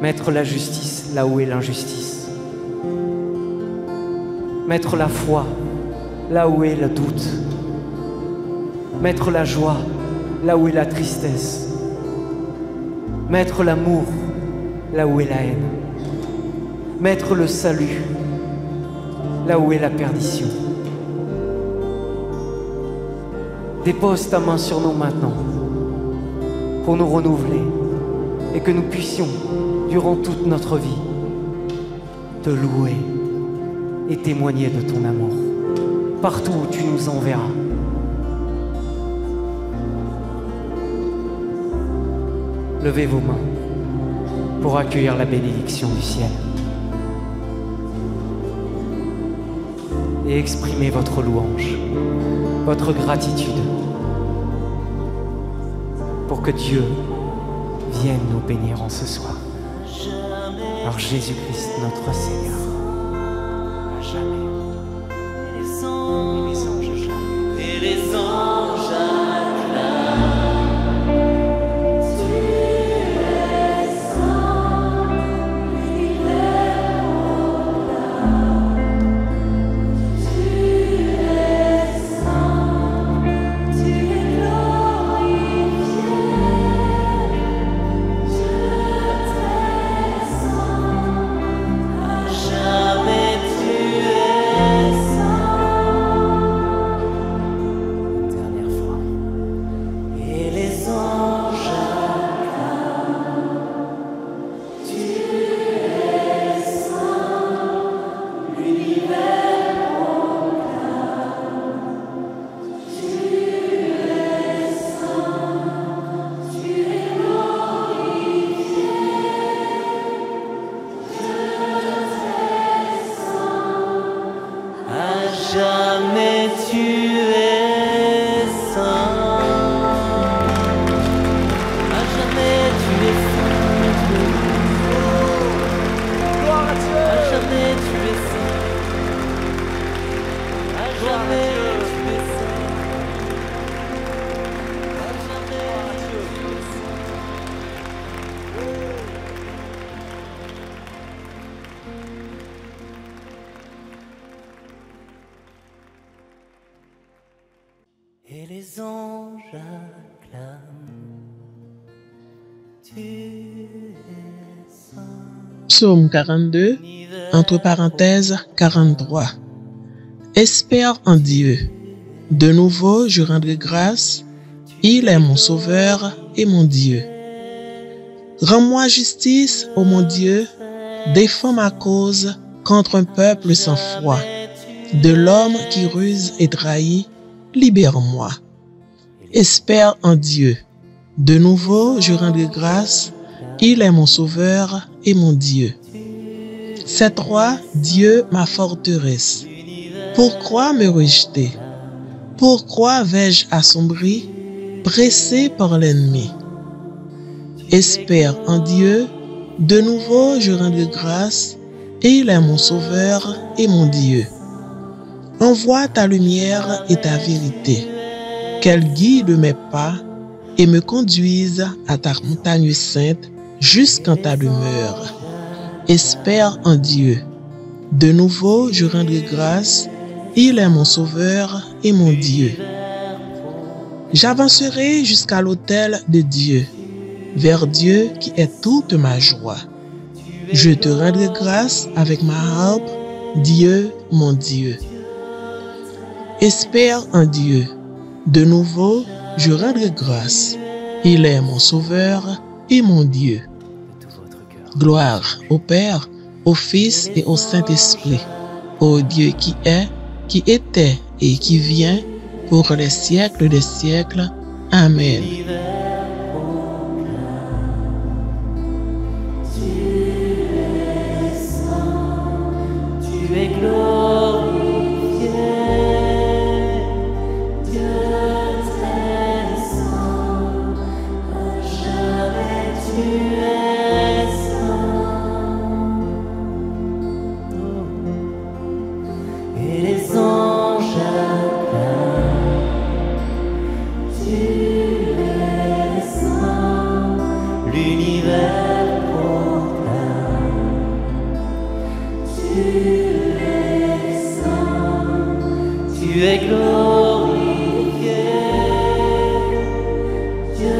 Mettre la justice là où est l'injustice. Mettre la foi là où est le doute. Mettre la joie là où est la tristesse. Mettre l'amour là où est la haine. Mettre le salut là où est la perdition. Dépose ta main sur nous maintenant pour nous renouveler et que nous puissions, durant toute notre vie, te louer et témoigner de ton amour partout où tu nous enverras. Levez vos mains pour accueillir la bénédiction du ciel et exprimez votre louange, votre gratitude pour que Dieu vienne nous bénir en ce soir. Par Jésus-Christ notre Seigneur, à jamais. Et les anges acclament. Et les anges acclament. Tu es saint, l'univers proclame. Tu es saint, tu es glorifié. Jamais tu es saint. Dernière fois. Et les anges acclament. Tu es saint. L'univers proclame. Tu es saint. Tu es glorifié. À jamais tu es saint. À jamais tu es saint. Gloire à Dieu. À jamais tu es saint. À jamais tu es saint. À jamais tu es saint. Et les anges acclament. Tu es saint. Psaume 42, entre parenthèses 43. Espère en Dieu. De nouveau, je rendrai grâce. Il est mon sauveur et mon Dieu. Rends-moi justice, ô mon Dieu. Défends ma cause contre un peuple sans foi. De l'homme qui ruse et trahit, libère-moi. Espère en Dieu. De nouveau, je rendrai grâce. Il est mon sauveur et mon Dieu. C'est toi, Dieu, ma forteresse. Pourquoi me rejeter? Pourquoi vais-je assombri, pressé par l'ennemi? Espère en Dieu. De nouveau, je rendrai grâce. Il est mon sauveur et mon Dieu. Envoie ta lumière et ta vérité, qu'elle guide mes pas et me conduise à ta montagne sainte jusqu'en ta demeure. Espère en Dieu. De nouveau, je rendrai grâce. Il est mon sauveur et mon Dieu. J'avancerai jusqu'à l'autel de Dieu, vers Dieu qui est toute ma joie. Je te rendrai grâce avec ma harpe, Dieu, mon Dieu. Espère en Dieu. De nouveau, je rendrai grâce. Il est mon sauveur et mon Dieu. Gloire au Père, au Fils et au Saint-Esprit, au Dieu qui est, qui était et qui vient, pour les siècles des siècles. Amen. es glorifié. Dieu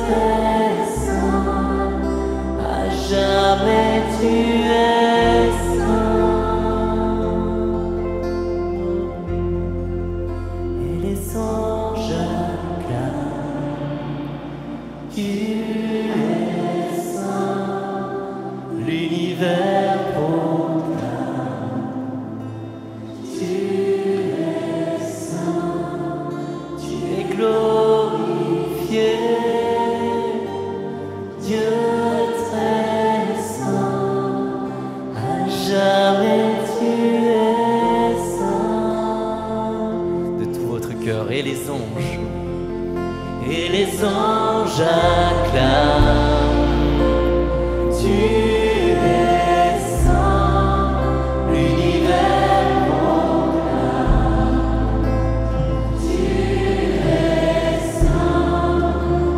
très saint, à jamais tu es saint. Et les anges acclament, tu es saint, l'univers proclame, tu es saint, tu es glorifié. Dieu très saint, à jamais tu es saint. De tout votre cœur et les anges acclament, tu es saint, l'univers proclame, tu es saint,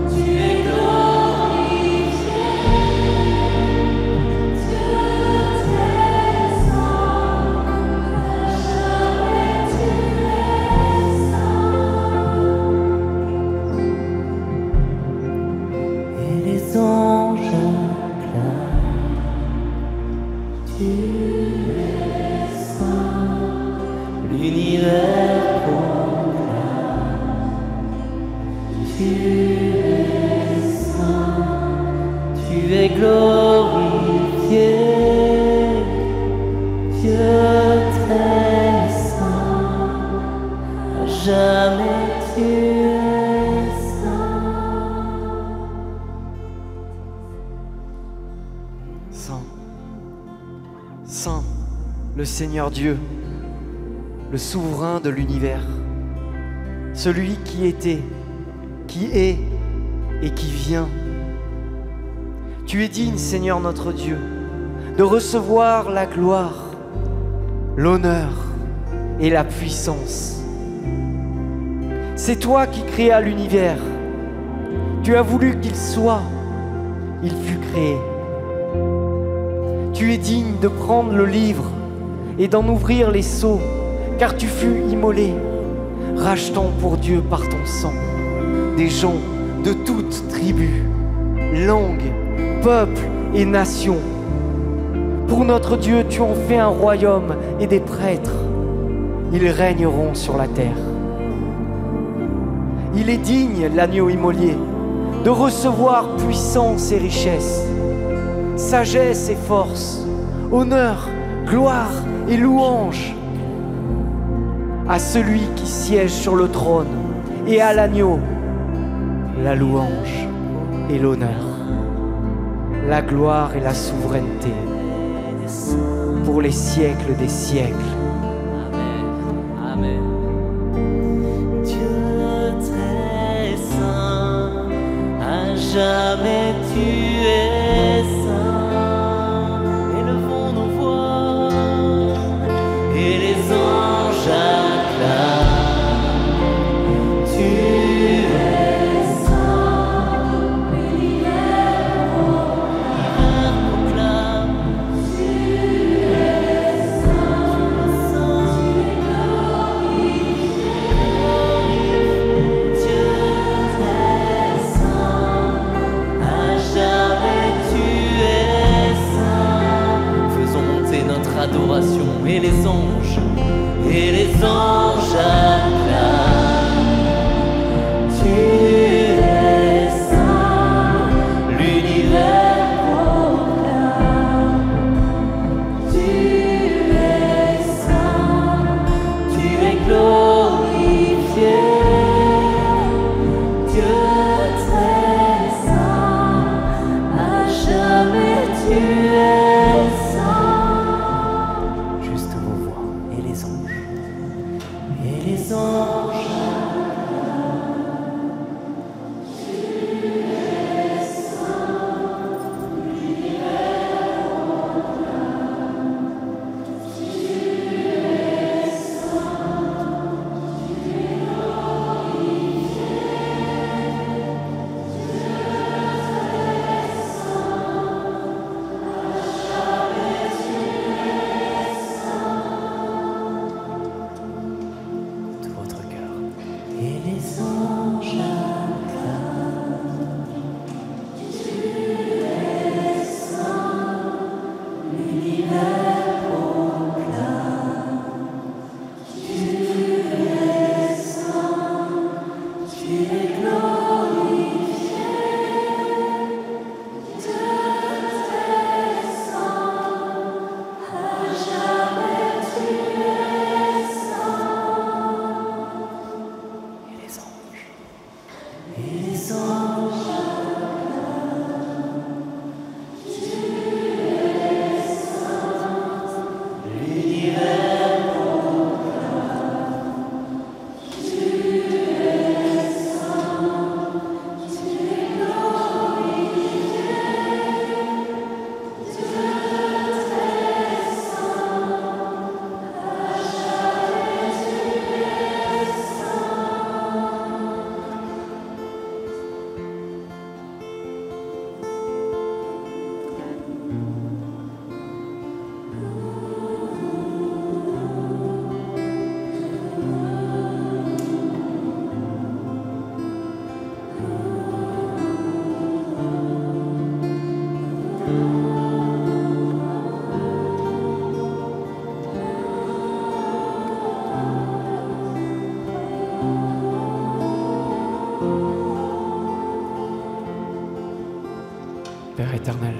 tu es glorifié. Dieu très saint, à jamais tu es saint. Et les anges acclament, tu es saint, l'univers proclame, tu es saint, tu es glorifié. Dieu très saint, à jamais tu es saint. Saint, Saint, le Seigneur Dieu, le souverain de l'univers, celui qui était, qui est et qui vient. Tu es digne, Seigneur notre Dieu, de recevoir la gloire, l'honneur et la puissance. C'est toi qui créas l'univers. Tu as voulu qu'il soit, il fut créé. Tu es digne de prendre le livre et d'en ouvrir les sceaux, car tu fus immolé, rachetant pour Dieu par ton sang des gens de toutes tribus, langues, peuples et nations. Pour notre Dieu, tu en fais un royaume et des prêtres. Ils régneront sur la terre. Il est digne, l'agneau immolé, de recevoir puissance et richesse, sagesse et force, honneur, gloire et louange à celui qui siège sur le trône et à l'agneau, la louange et l'honneur, la gloire et la souveraineté pour les siècles des siècles. Amen. Amen. Dieu très saint, à jamais tu es saint. Élevons nos voix et les anges acclament. Tu es saint, l'univers proclame. Tu es saint, Dieu très saint, à jamais tu es saint. Faisons monter notre adoration et les anges acclament. Tu es saint, l'univers proclame. Tu es saint, tu es glorifié. Dieu très saint, à jamais tu es saint. Juste vos voix et les anges. Et les anges. éternel,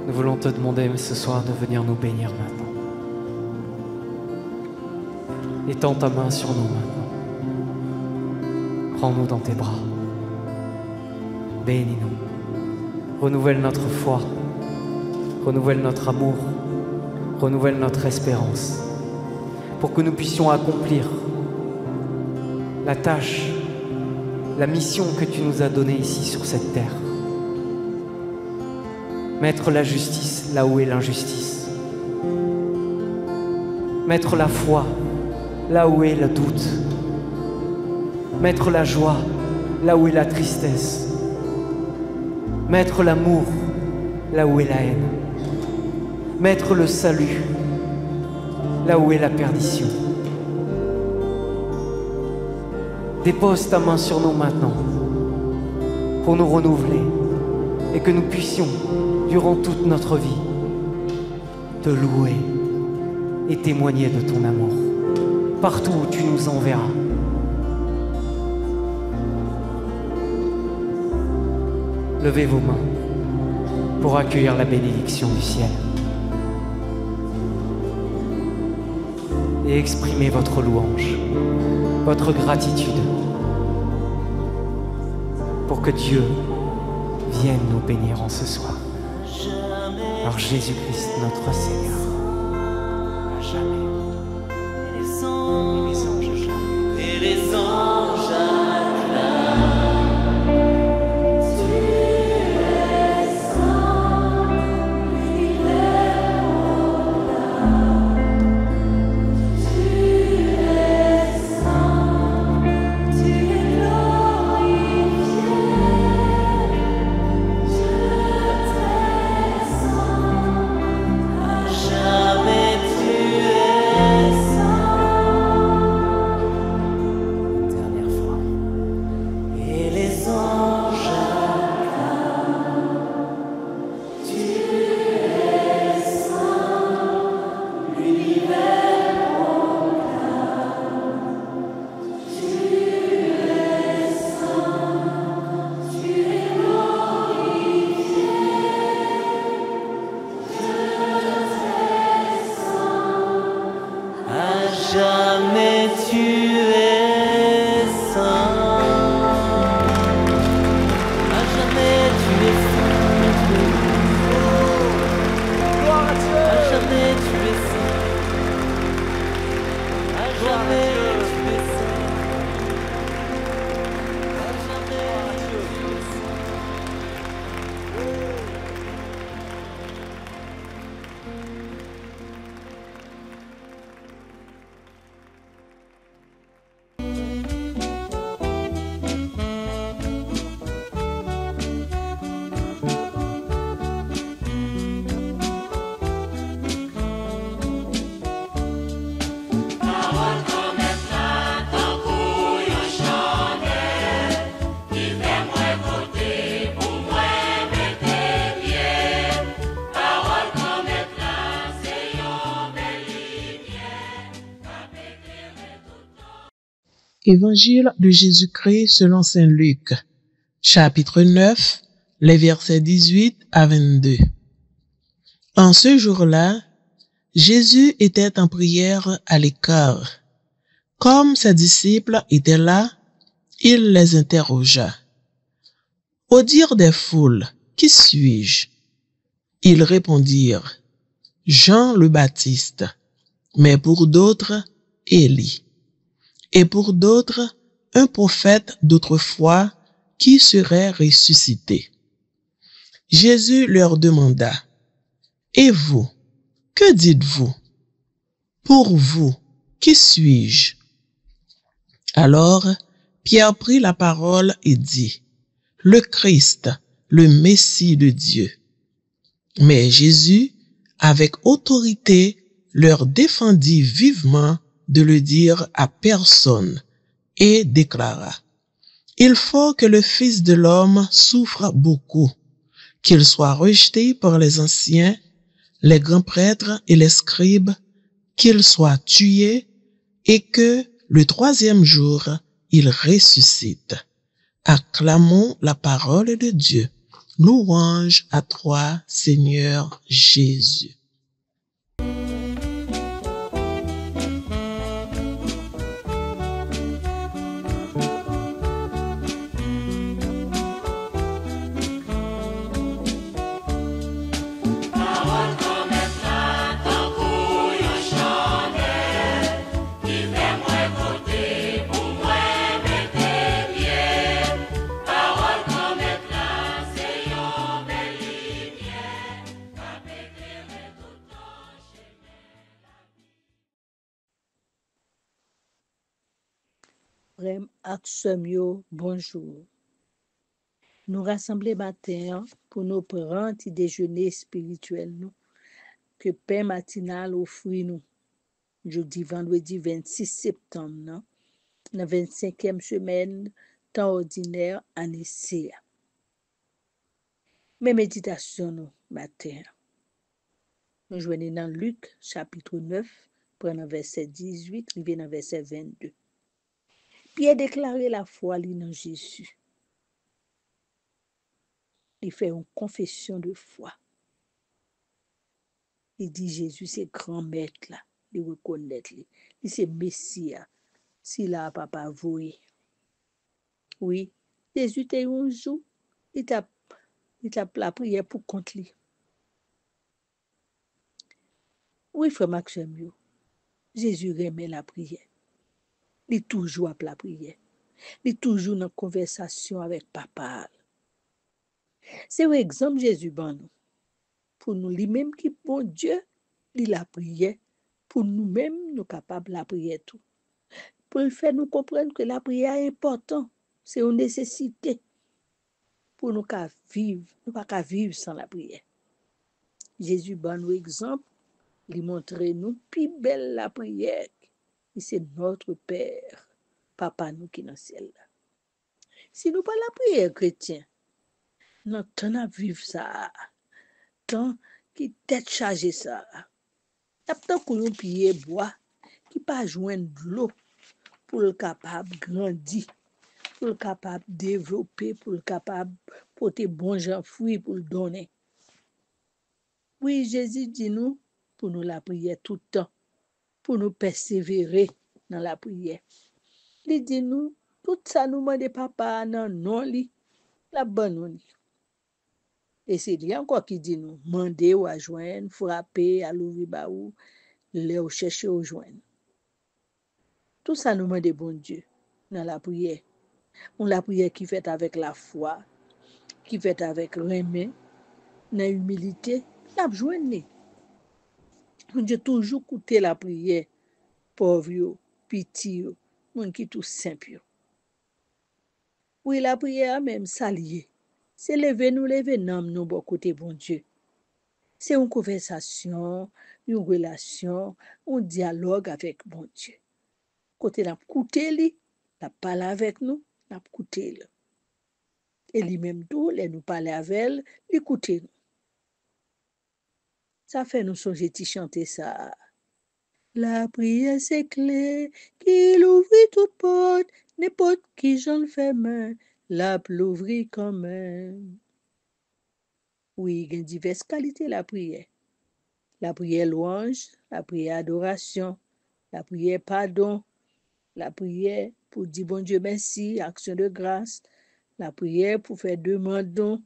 nous voulons te demander ce soir de venir nous bénir maintenant. Étends ta main sur nous maintenant. Prends-nous dans tes bras. Bénis-nous. Renouvelle notre foi. Renouvelle notre amour. Renouvelle notre espérance. Pour que nous puissions accomplir la tâche, la mission que tu nous as donnée ici sur cette terre. Mettre la justice là où est l'injustice. Mettre la foi là où est le doute. Mettre la joie là où est la tristesse. Mettre l'amour là où est la haine. Mettre le salut là où est la perdition. Dépose ta main sur nous maintenant pour nous renouveler et que nous puissions, durant toute notre vie, te louer et témoigner de ton amour partout où tu nous enverras. Levez vos mains pour accueillir la bénédiction du ciel et exprimez votre louange, votre gratitude pour que Dieu vienne nous bénir en ce soir. Par Jésus-Christ notre Seigneur, à jamais. Et les anges jamais. Et les anges acclament. Tu es saint, l'univers proclame. Tu es saint, tu es glorifié. Jamais tu es saint. Dernière fois. Et les anges acclament. Tu es saint, l'univers proclame. Tu es saint, tu es glorifié. À jamais tu es saint. À jamais tu es saint. Gloire à Dieu. À jamais tu es saint. À jamais tu es saint. À jamais tu es saint. Évangile de Jésus-Christ selon saint Luc, chapitre 9, les versets 18 à 22. En ce jour-là, Jésus était en prière à l'écart. Comme ses disciples étaient là, il les interrogea. Au dire des foules, qui suis-je? Ils répondirent, Jean le Baptiste, mais pour d'autres, Élie. Et pour d'autres, un prophète d'autrefois qui serait ressuscité. Jésus leur demanda, Et vous, que dites-vous? Pour vous, qui suis-je? Alors, Pierre prit la parole et dit, Le Christ, le Messie de Dieu. Mais Jésus, avec autorité, leur défendit vivement de le dire à personne et déclara, Il faut que le Fils de l'homme souffre beaucoup, qu'il soit rejeté par les anciens, les grands prêtres et les scribes, qu'il soit tué et que le troisième jour, il ressuscite. Acclamons la parole de Dieu. Louange à toi, Seigneur Jésus. Frères ak sœurs yo, bonjour. Nous rassembler matin pour nous prendre un petit déjeuner spirituel nous, que Père matinal offre nous. Jeudi, vendredi 26 septembre, non? La 25e semaine, temps ordinaire, année C. Mes méditations nous, matin. Nous joignons dans Luc, chapitre 9, prenant verset 18, arrivé dans verset 22. Pierre déclaré la foi dans Jésus. Il fait une confession de foi. Il dit Jésus, c'est grand maître là. Il reconnaît lui. Il c'est Messie. S'il a papa voué. Oui, Jésus était un jour. Il t'a la prière pour contre lui. Oui, frère Maxime, Jésus remet la prière. Il est toujours à la prière. Il est toujours dans conversation avec papa. C'est un exemple Jésus ban nous. Pour nous, lui-même qui bon Dieu, il la prière. Pour nous-mêmes, nous capables de la prière tout. Pour le faire nous comprendre que la prière est importante. C'est une nécessité. Pour nous qu'à vivre, nous pas qu'à vivre sans la prière. Jésus ban nous exemple, il montre nous plus belle la prière. Et c'est notre Père, Papa nous qui dans le ciel. Si nous pas la prière chrétien, nous temps à vivre ça, temps qui tête chargée ça. Tant qu'on nous piller bois, qui pas joindre de l'eau pour le capable grandir, pour le capable développer, pour le capable porter bon gens fruits pour le donner. Oui, Jésus dit nous pour nous la prière tout le temps, pour nous persévérer dans la prière. Il dit nous, tout ça nous demande papa non li, la bonne. Et c'est lui encore qui dit nous, mandez ou à joindre, frapper, à l'ouvrir baou, le chercher au joindre. Tout ça nous demande bon Dieu dans la prière. On la prière qui fait avec la foi, qui fait avec remè, dans l'humilité, la joindre. On Dieu toujours écouter la prière, pauvre yo, petit yo, moun qui tout simple yo. Oui, la prière même s'allier. C'est lever nom nous bon côté bon Dieu. C'est une conversation, une relation, un dialogue avec bon Dieu. Côté la écouter li, la parler avec nous, la écouter li. Et lui-même tout, les nous parler avec elle, l'écouter nous. Ça fait nous songer de chanter ça. La prière c'est clé, qu'il ouvrit toute porte, n'importe qui j'en le fait main, la l'ouvrit quand même. Oui, il y a diverses qualités la prière. La prière louange, la prière adoration, la prière pardon, la prière pour dire bon Dieu merci, action de grâce, la prière pour faire demande,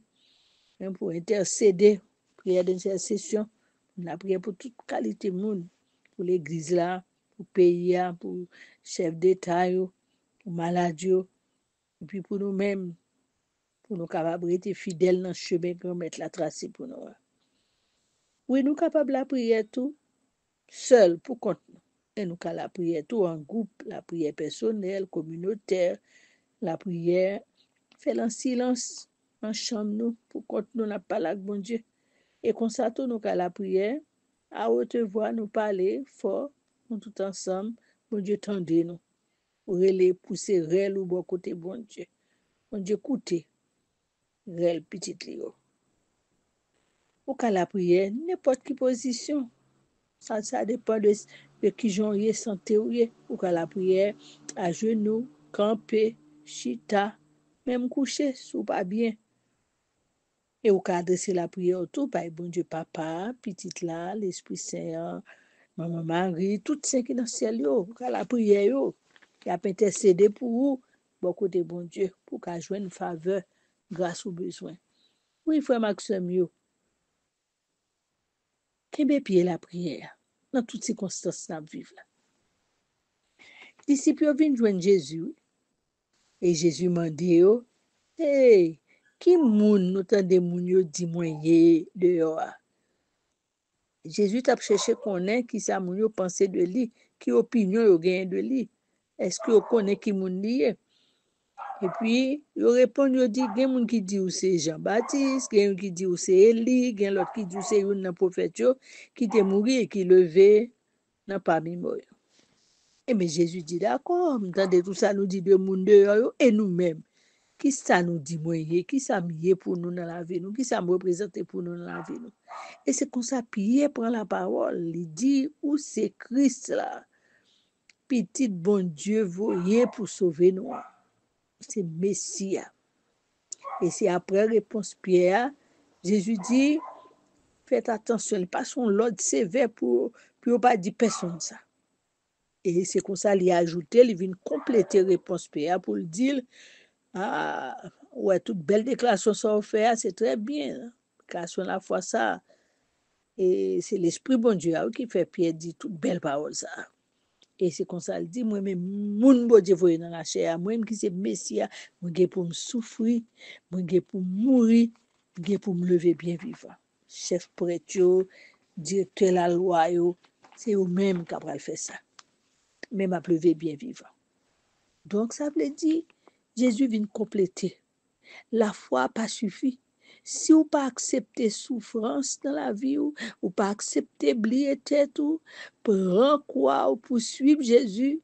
pour intercéder, prière d'intercession, la prière pour toute qualité monde, pour l'église là, pour pays là, pour chef d'État, pour malade, et puis pour nous-mêmes, pour nous capables d'être fidèles dans le chemin qu'on met la tracée pour nous. Oui, nous capables de prier tout seul pour compte nous. Et nous capables de prier tout en groupe, la prière personnelle, communautaire, la prière fait en silence en chambre nous pour compte nous n'a pas la bon Dieu. Et comme ça tout nous capables la prière à haute voix nous parler fort nous tout ensemble bon Dieu tendez nous pour les pousser réel ou bon côté bon Dieu. Bon Dieu écoutez réel petit lio. Ou qu'à la prière, n'importe quelle position. Ça dépend de qui j'en ai santé ou qu'à la prière, à genoux, camper, chita, même coucher, sous pas bien. Et ou ka adresser la prière tout par bon Dieu papa, petite là, l'Esprit Saint, maman Marie, tout saint qui dans le ciel yo, ka la prière yo, qui a intercédé pour vous, beaucoup de bon Dieu, pour qu'à joindre une faveur grâce aux besoins. Oui, frère Maxime yo, kembe pied la prière dans toutes circonstances n'a vivre là. Disciples viennent joindre Jésus et Jésus m'a dit yo, hey, qui moun nous tande moun yo di moyen dehors. Jésus t'a cherché connaît qui ça moun yo penser de lui, qui opinion yo gagne de lui. Est-ce que vous connaissez qui moun lié? Et puis, yo répond yo dit gen moun qui dit ou c'est Jean-Baptiste, gen qui dit ou c'est Élie, gen l'autre qui dit ou c'est un prophète yo qui te mouri et qui levé dans parmi moi. Et mais Jésus dit d'accord, m'tande tout ça nous dit de moun dehors yo et nous-mêmes. Qui ça nous dit moyen, qui ça mieux pour nous dans la vie nous, qui ça me représente pour nous dans la vie nous. Et c'est comme ça Pierre prend la parole, il dit où c'est Christ là. Petit bon Dieu voyez pour sauver nous. C'est Messie. Et c'est après réponse Pierre, Jésus dit faites attention, pas son l'ordre sévère pour pas dire personne ça. Et c'est comme ça il a ajouté, il vient compléter réponse Pierre pour le dire ah ouais, toute belle déclaration ça on fait, c'est très bien. Déclaration la foi ça. Et c'est l'esprit bon Dieu qui fait Pierre dire toute belle parole ça. Et c'est comme ça il dit moi même moun bon Dieu voyer dans la chair, moi même qui c'est Messie, moi gè pour me souffrir, moi gè pour mourir, gè pour me lever bien vivant. Chef prêtre, directeur la loi c'est eux même qui va faire ça. Même à lever bien vivant. Donc ça veut dire Jésus vient compléter. La foi pas suffit. Si ou pas accepter souffrance dans la vie ou pas accepter oublier tête ou prend quoi ou pour suivre Jésus,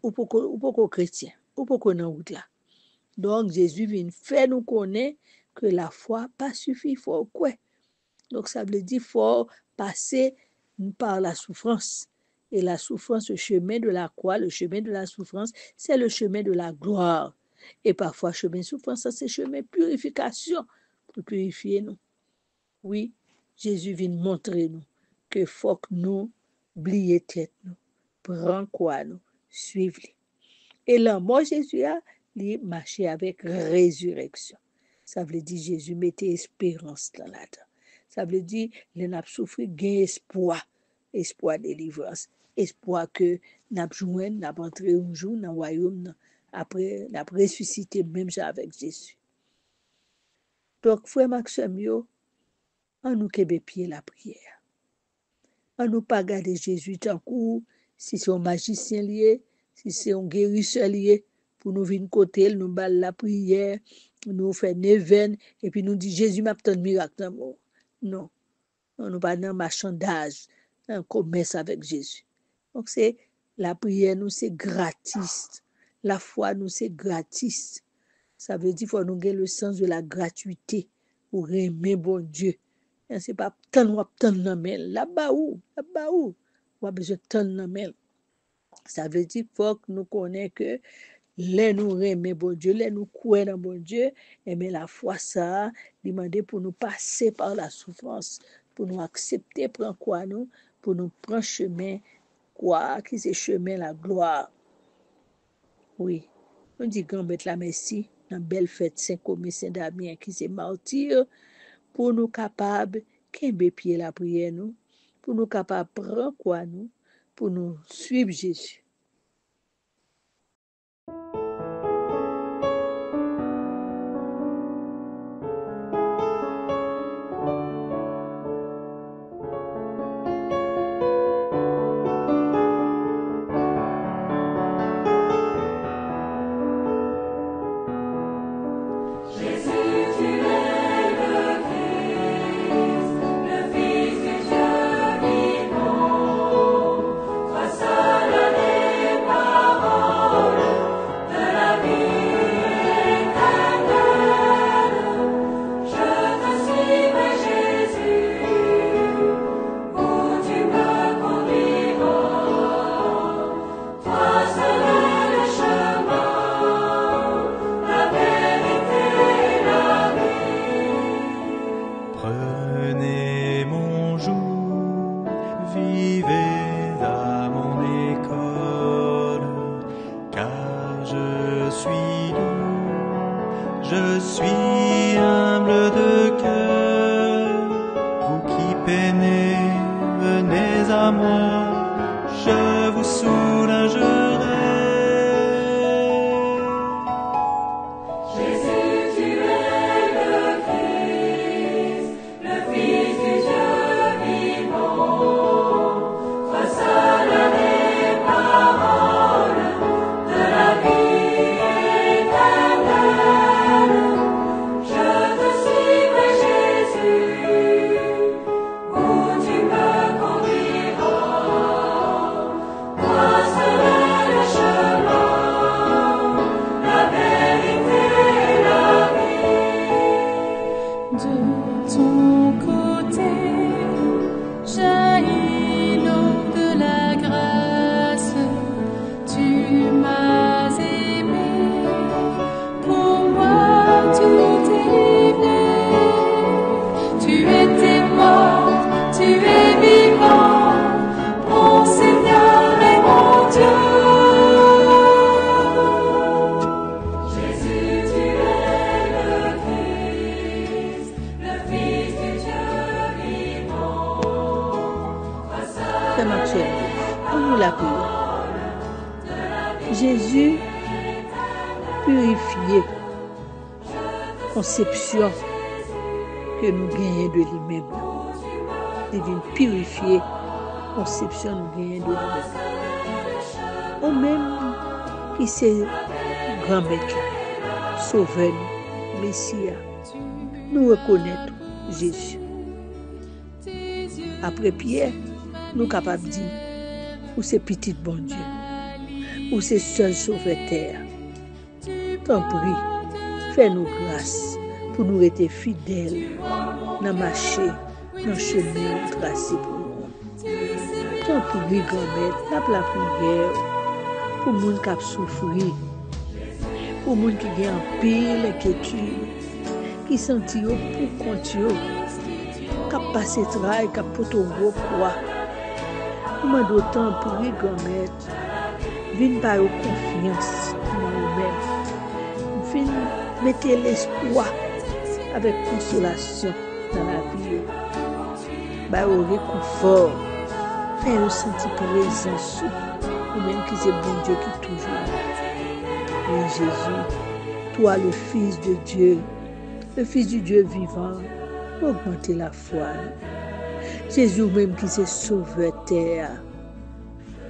ou pour chrétien, ou pour qu'on en route là. Donc Jésus vient faire nous connaître que la foi pas suffit, faut quoi. Donc ça veut dire faut passer par la souffrance. Et la souffrance, le chemin de la croix, le chemin de la souffrance, c'est le chemin de la gloire. Et parfois, chemin de souffrance, c'est chemin de purification pour purifier nous. Oui, Jésus vient montrer nous que faut que nous oublions tête nous, prendre quoi nous, suivre. Et là, moi, Jésus a marché avec résurrection. Ça veut dire Jésus mettait espérance dans la terre. Ça veut dire les n'a souffert, gain espoir, espoir de délivrance. Espoir que n'a joindre n'a entrer un jour dans le royaume après n'a ressuscité même avec Jésus. Donc frère Maxime yo, on nous kebe pied la prière. On nous pas garder Jésus tant coup si c'est un magicien lié, si c'est un guérisseur lié pour nous venir côté nous balle la prière, nous faire neuvaine et puis nous dit Jésus m'a tant miracle dans moi. Non. On nous pas dans marchandage, un commerce avec Jésus. Donc c'est la prière nous c'est gratis. La foi nous c'est gratis. Ça veut dire faut nous gagner le sens de la gratuité pour aimer bon Dieu. Et c'est pas tant nan men là-bas où on a besoin tant nan men. Ça veut dire faut que nous connaissons que les nous aimer bon Dieu, les nous croire dans bon Dieu, aimer la foi ça, demander pour nous passer par la souffrance, pour nous accepter prendre quoi nous, pour nous prendre chemin quoi qui c'est chemin la gloire. Oui, on dit grand bête la merci dans belle fête Saint-Comé Saint-Damien qui c'est martyr pour nous capables kembe pied la prière nous, pour nous capables prendre quoi nous, pour nous suivre Jésus. Sois seul à peinez, venez à moi, je vous soulagerai. Jésus purifié conception que nous gagnons de lui-même. Il vient purifier conception nous gagnons de lui-même. Ou même qui c'est grand maître, sauveur, Messia, nous reconnaissons Jésus. Après Pierre, nous sommes capables de dire, ou c'est petit bon Dieu, ou c'est seul sauveur terre. T'en prie, fais-nous grâce pour nous rester fidèles dans marcher, dans le chemin tracé pour nous. T'en prie, grand-mère, tape la prière pour les gens qui ont souffert, pour les gens qui ont un pile inquiétude, qui sentent pour compter, qui ont passé travail, qui ont porté un gros poids. Comment d'autant prie, grand-mère, viens par confiance dans nous-mêmes. Viens mettre l'espoir avec consolation dans la vie. Bah, au réconfort, fais-nous sentir présence, ou même que c'est bon Dieu qui est toujours là. Oui, Jésus, toi le Fils de Dieu, le Fils du Dieu vivant, augmentez la foi. Jésus, même qui s'est sauveur terre,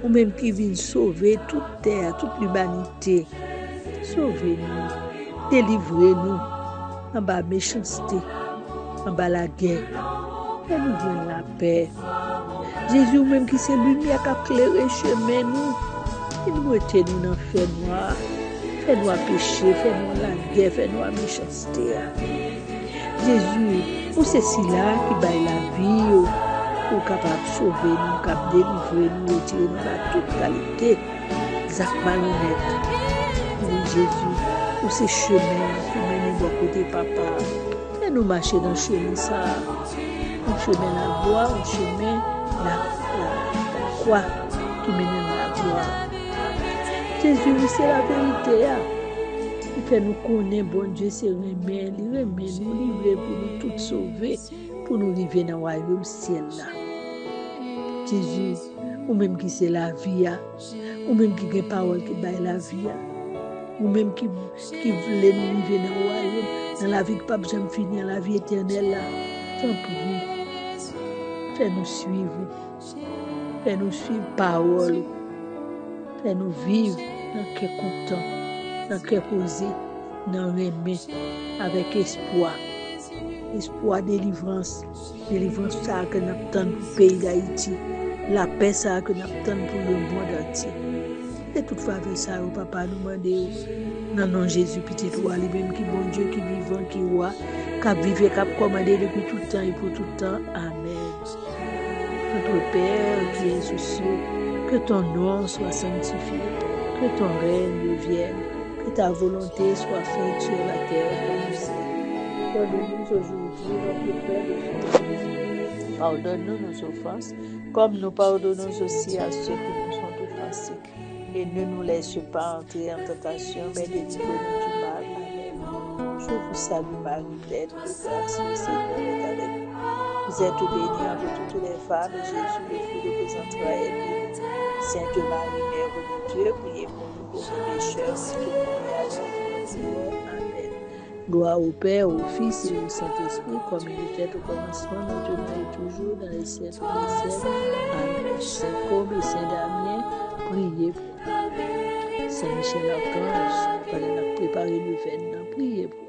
ou même qui vient sauver toute terre, toute l'humanité. Sauvez-nous, délivrez-nous en bas la méchanceté, en bas la guerre, et nous donne la paix. Jésus, même qui c'est lumière qui a éclairé chemin nous, il nous était nous dans le fer noir, fais-nous à pécher, fais-nous la guerre, fais-nous à méchanceté. Jésus, ou c'est cela qui baille la vie, ou capable de sauver nous, capable de délivrer nous, retirer nous de toute qualité, Zach malhonnête. Oui, Jésus, ou ces chemins qui mènent de côté papa, et nous marcher dans le chemin ça, un chemin la gloire, un chemin la croix qui mène à la gloire. Jésus, c'est la vérité. Il fait nous connaître, bon Dieu, c'est remède, il remet nous, livrer pour nous tous sauver, pour nous livrer dans le royaume ciel là. Jésus, ou même qui c'est la vie, ou même qui a des paroles qui baillent la vie, ou même qui voulait nous livrer dans le royaume, dans la vie que pas besoin de finir, la vie éternelle là. Tant pis, fais-nous suivre parole, fais-nous vivre dans cœur content, dans cœur posé, dans remède, avec espoir. Espoir, délivrance ça que nous attendons pour le pays d'Haïti, la paix ça que nous attendons pour le monde entier. Et toutefois, avec ça, au papa nous demande, non, non, Jésus, petit roi, lui-même qui bon Dieu, qui vivant, qui roi, qui vivait, qui a commandé depuis tout le temps et pour tout le temps. Amen. Notre Père qui es aux cieux, que ton nom soit sanctifié, que ton règne vienne, que ta volonté soit faite sur la terre comme au ciel. Donne-nous aujourd'hui notre pain de jour. Pardonne-nous nos offenses, comme nous pardonnons aussi à ceux qui nous sont offensés. Et ne nous laisse pas entrer en tentation, mais délivre-nous du mal. Amen. Je vous salue Marie, pleine de grâce, le Seigneur est avec vous. Vous êtes bénie entre toutes les femmes, et Jésus, le fruit de vos entrailles, est béni. Sainte Marie, Mère de Dieu, priez pour nous pauvres pécheurs, si nous et à l'heure. Amen. Gloire au Père, au Fils et au Saint-Esprit, comme il était au commencement, maintenant et toujours, dans les siècles des siècles. Amen. Saint Côme et Saint Damien, priez pour nous. Saint Michel Archange, pendant la préparer le vêtement, priez pour nous.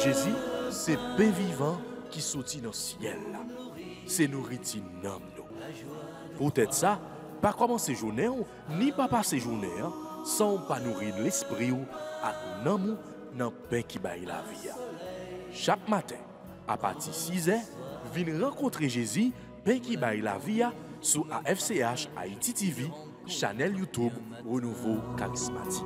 Jésus, c'est pain vivant qui sortit dans le ciel. C'est nourriture nam nous. Peut-être ça, pas commencer journée ni pas passer journée sans pas nourrir l'esprit ou à nous dans pain qui baille la vie. Chaque matin, à partir de 6h, venez rencontrer Jésus, pain qui baille la vie sur AFCH Haïti TV, channel YouTube Renouveau Charismatique.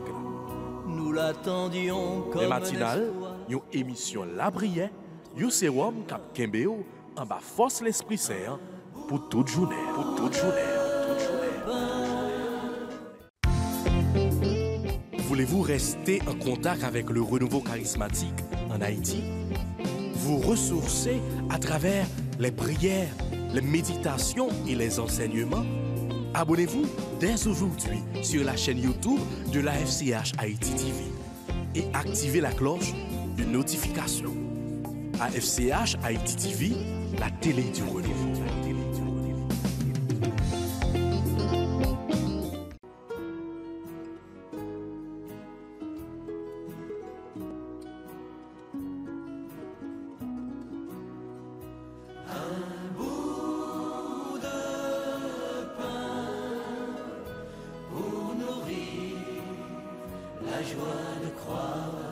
Nous l'attendions comme les matinales, une émission La Prière, un sérum cap Kembeo en bas force l'Esprit Saint pour toute journée, pour toute journée, toute journée. Voulez-vous rester en contact avec le renouveau charismatique en Haïti? Vous ressourcer à travers les prières, les méditations et les enseignements? Abonnez-vous dès aujourd'hui sur la chaîne YouTube de la FCH Haïti TV et activez la cloche de notification. AFCH Haïti TV, la télé du renouveau. La joie de croire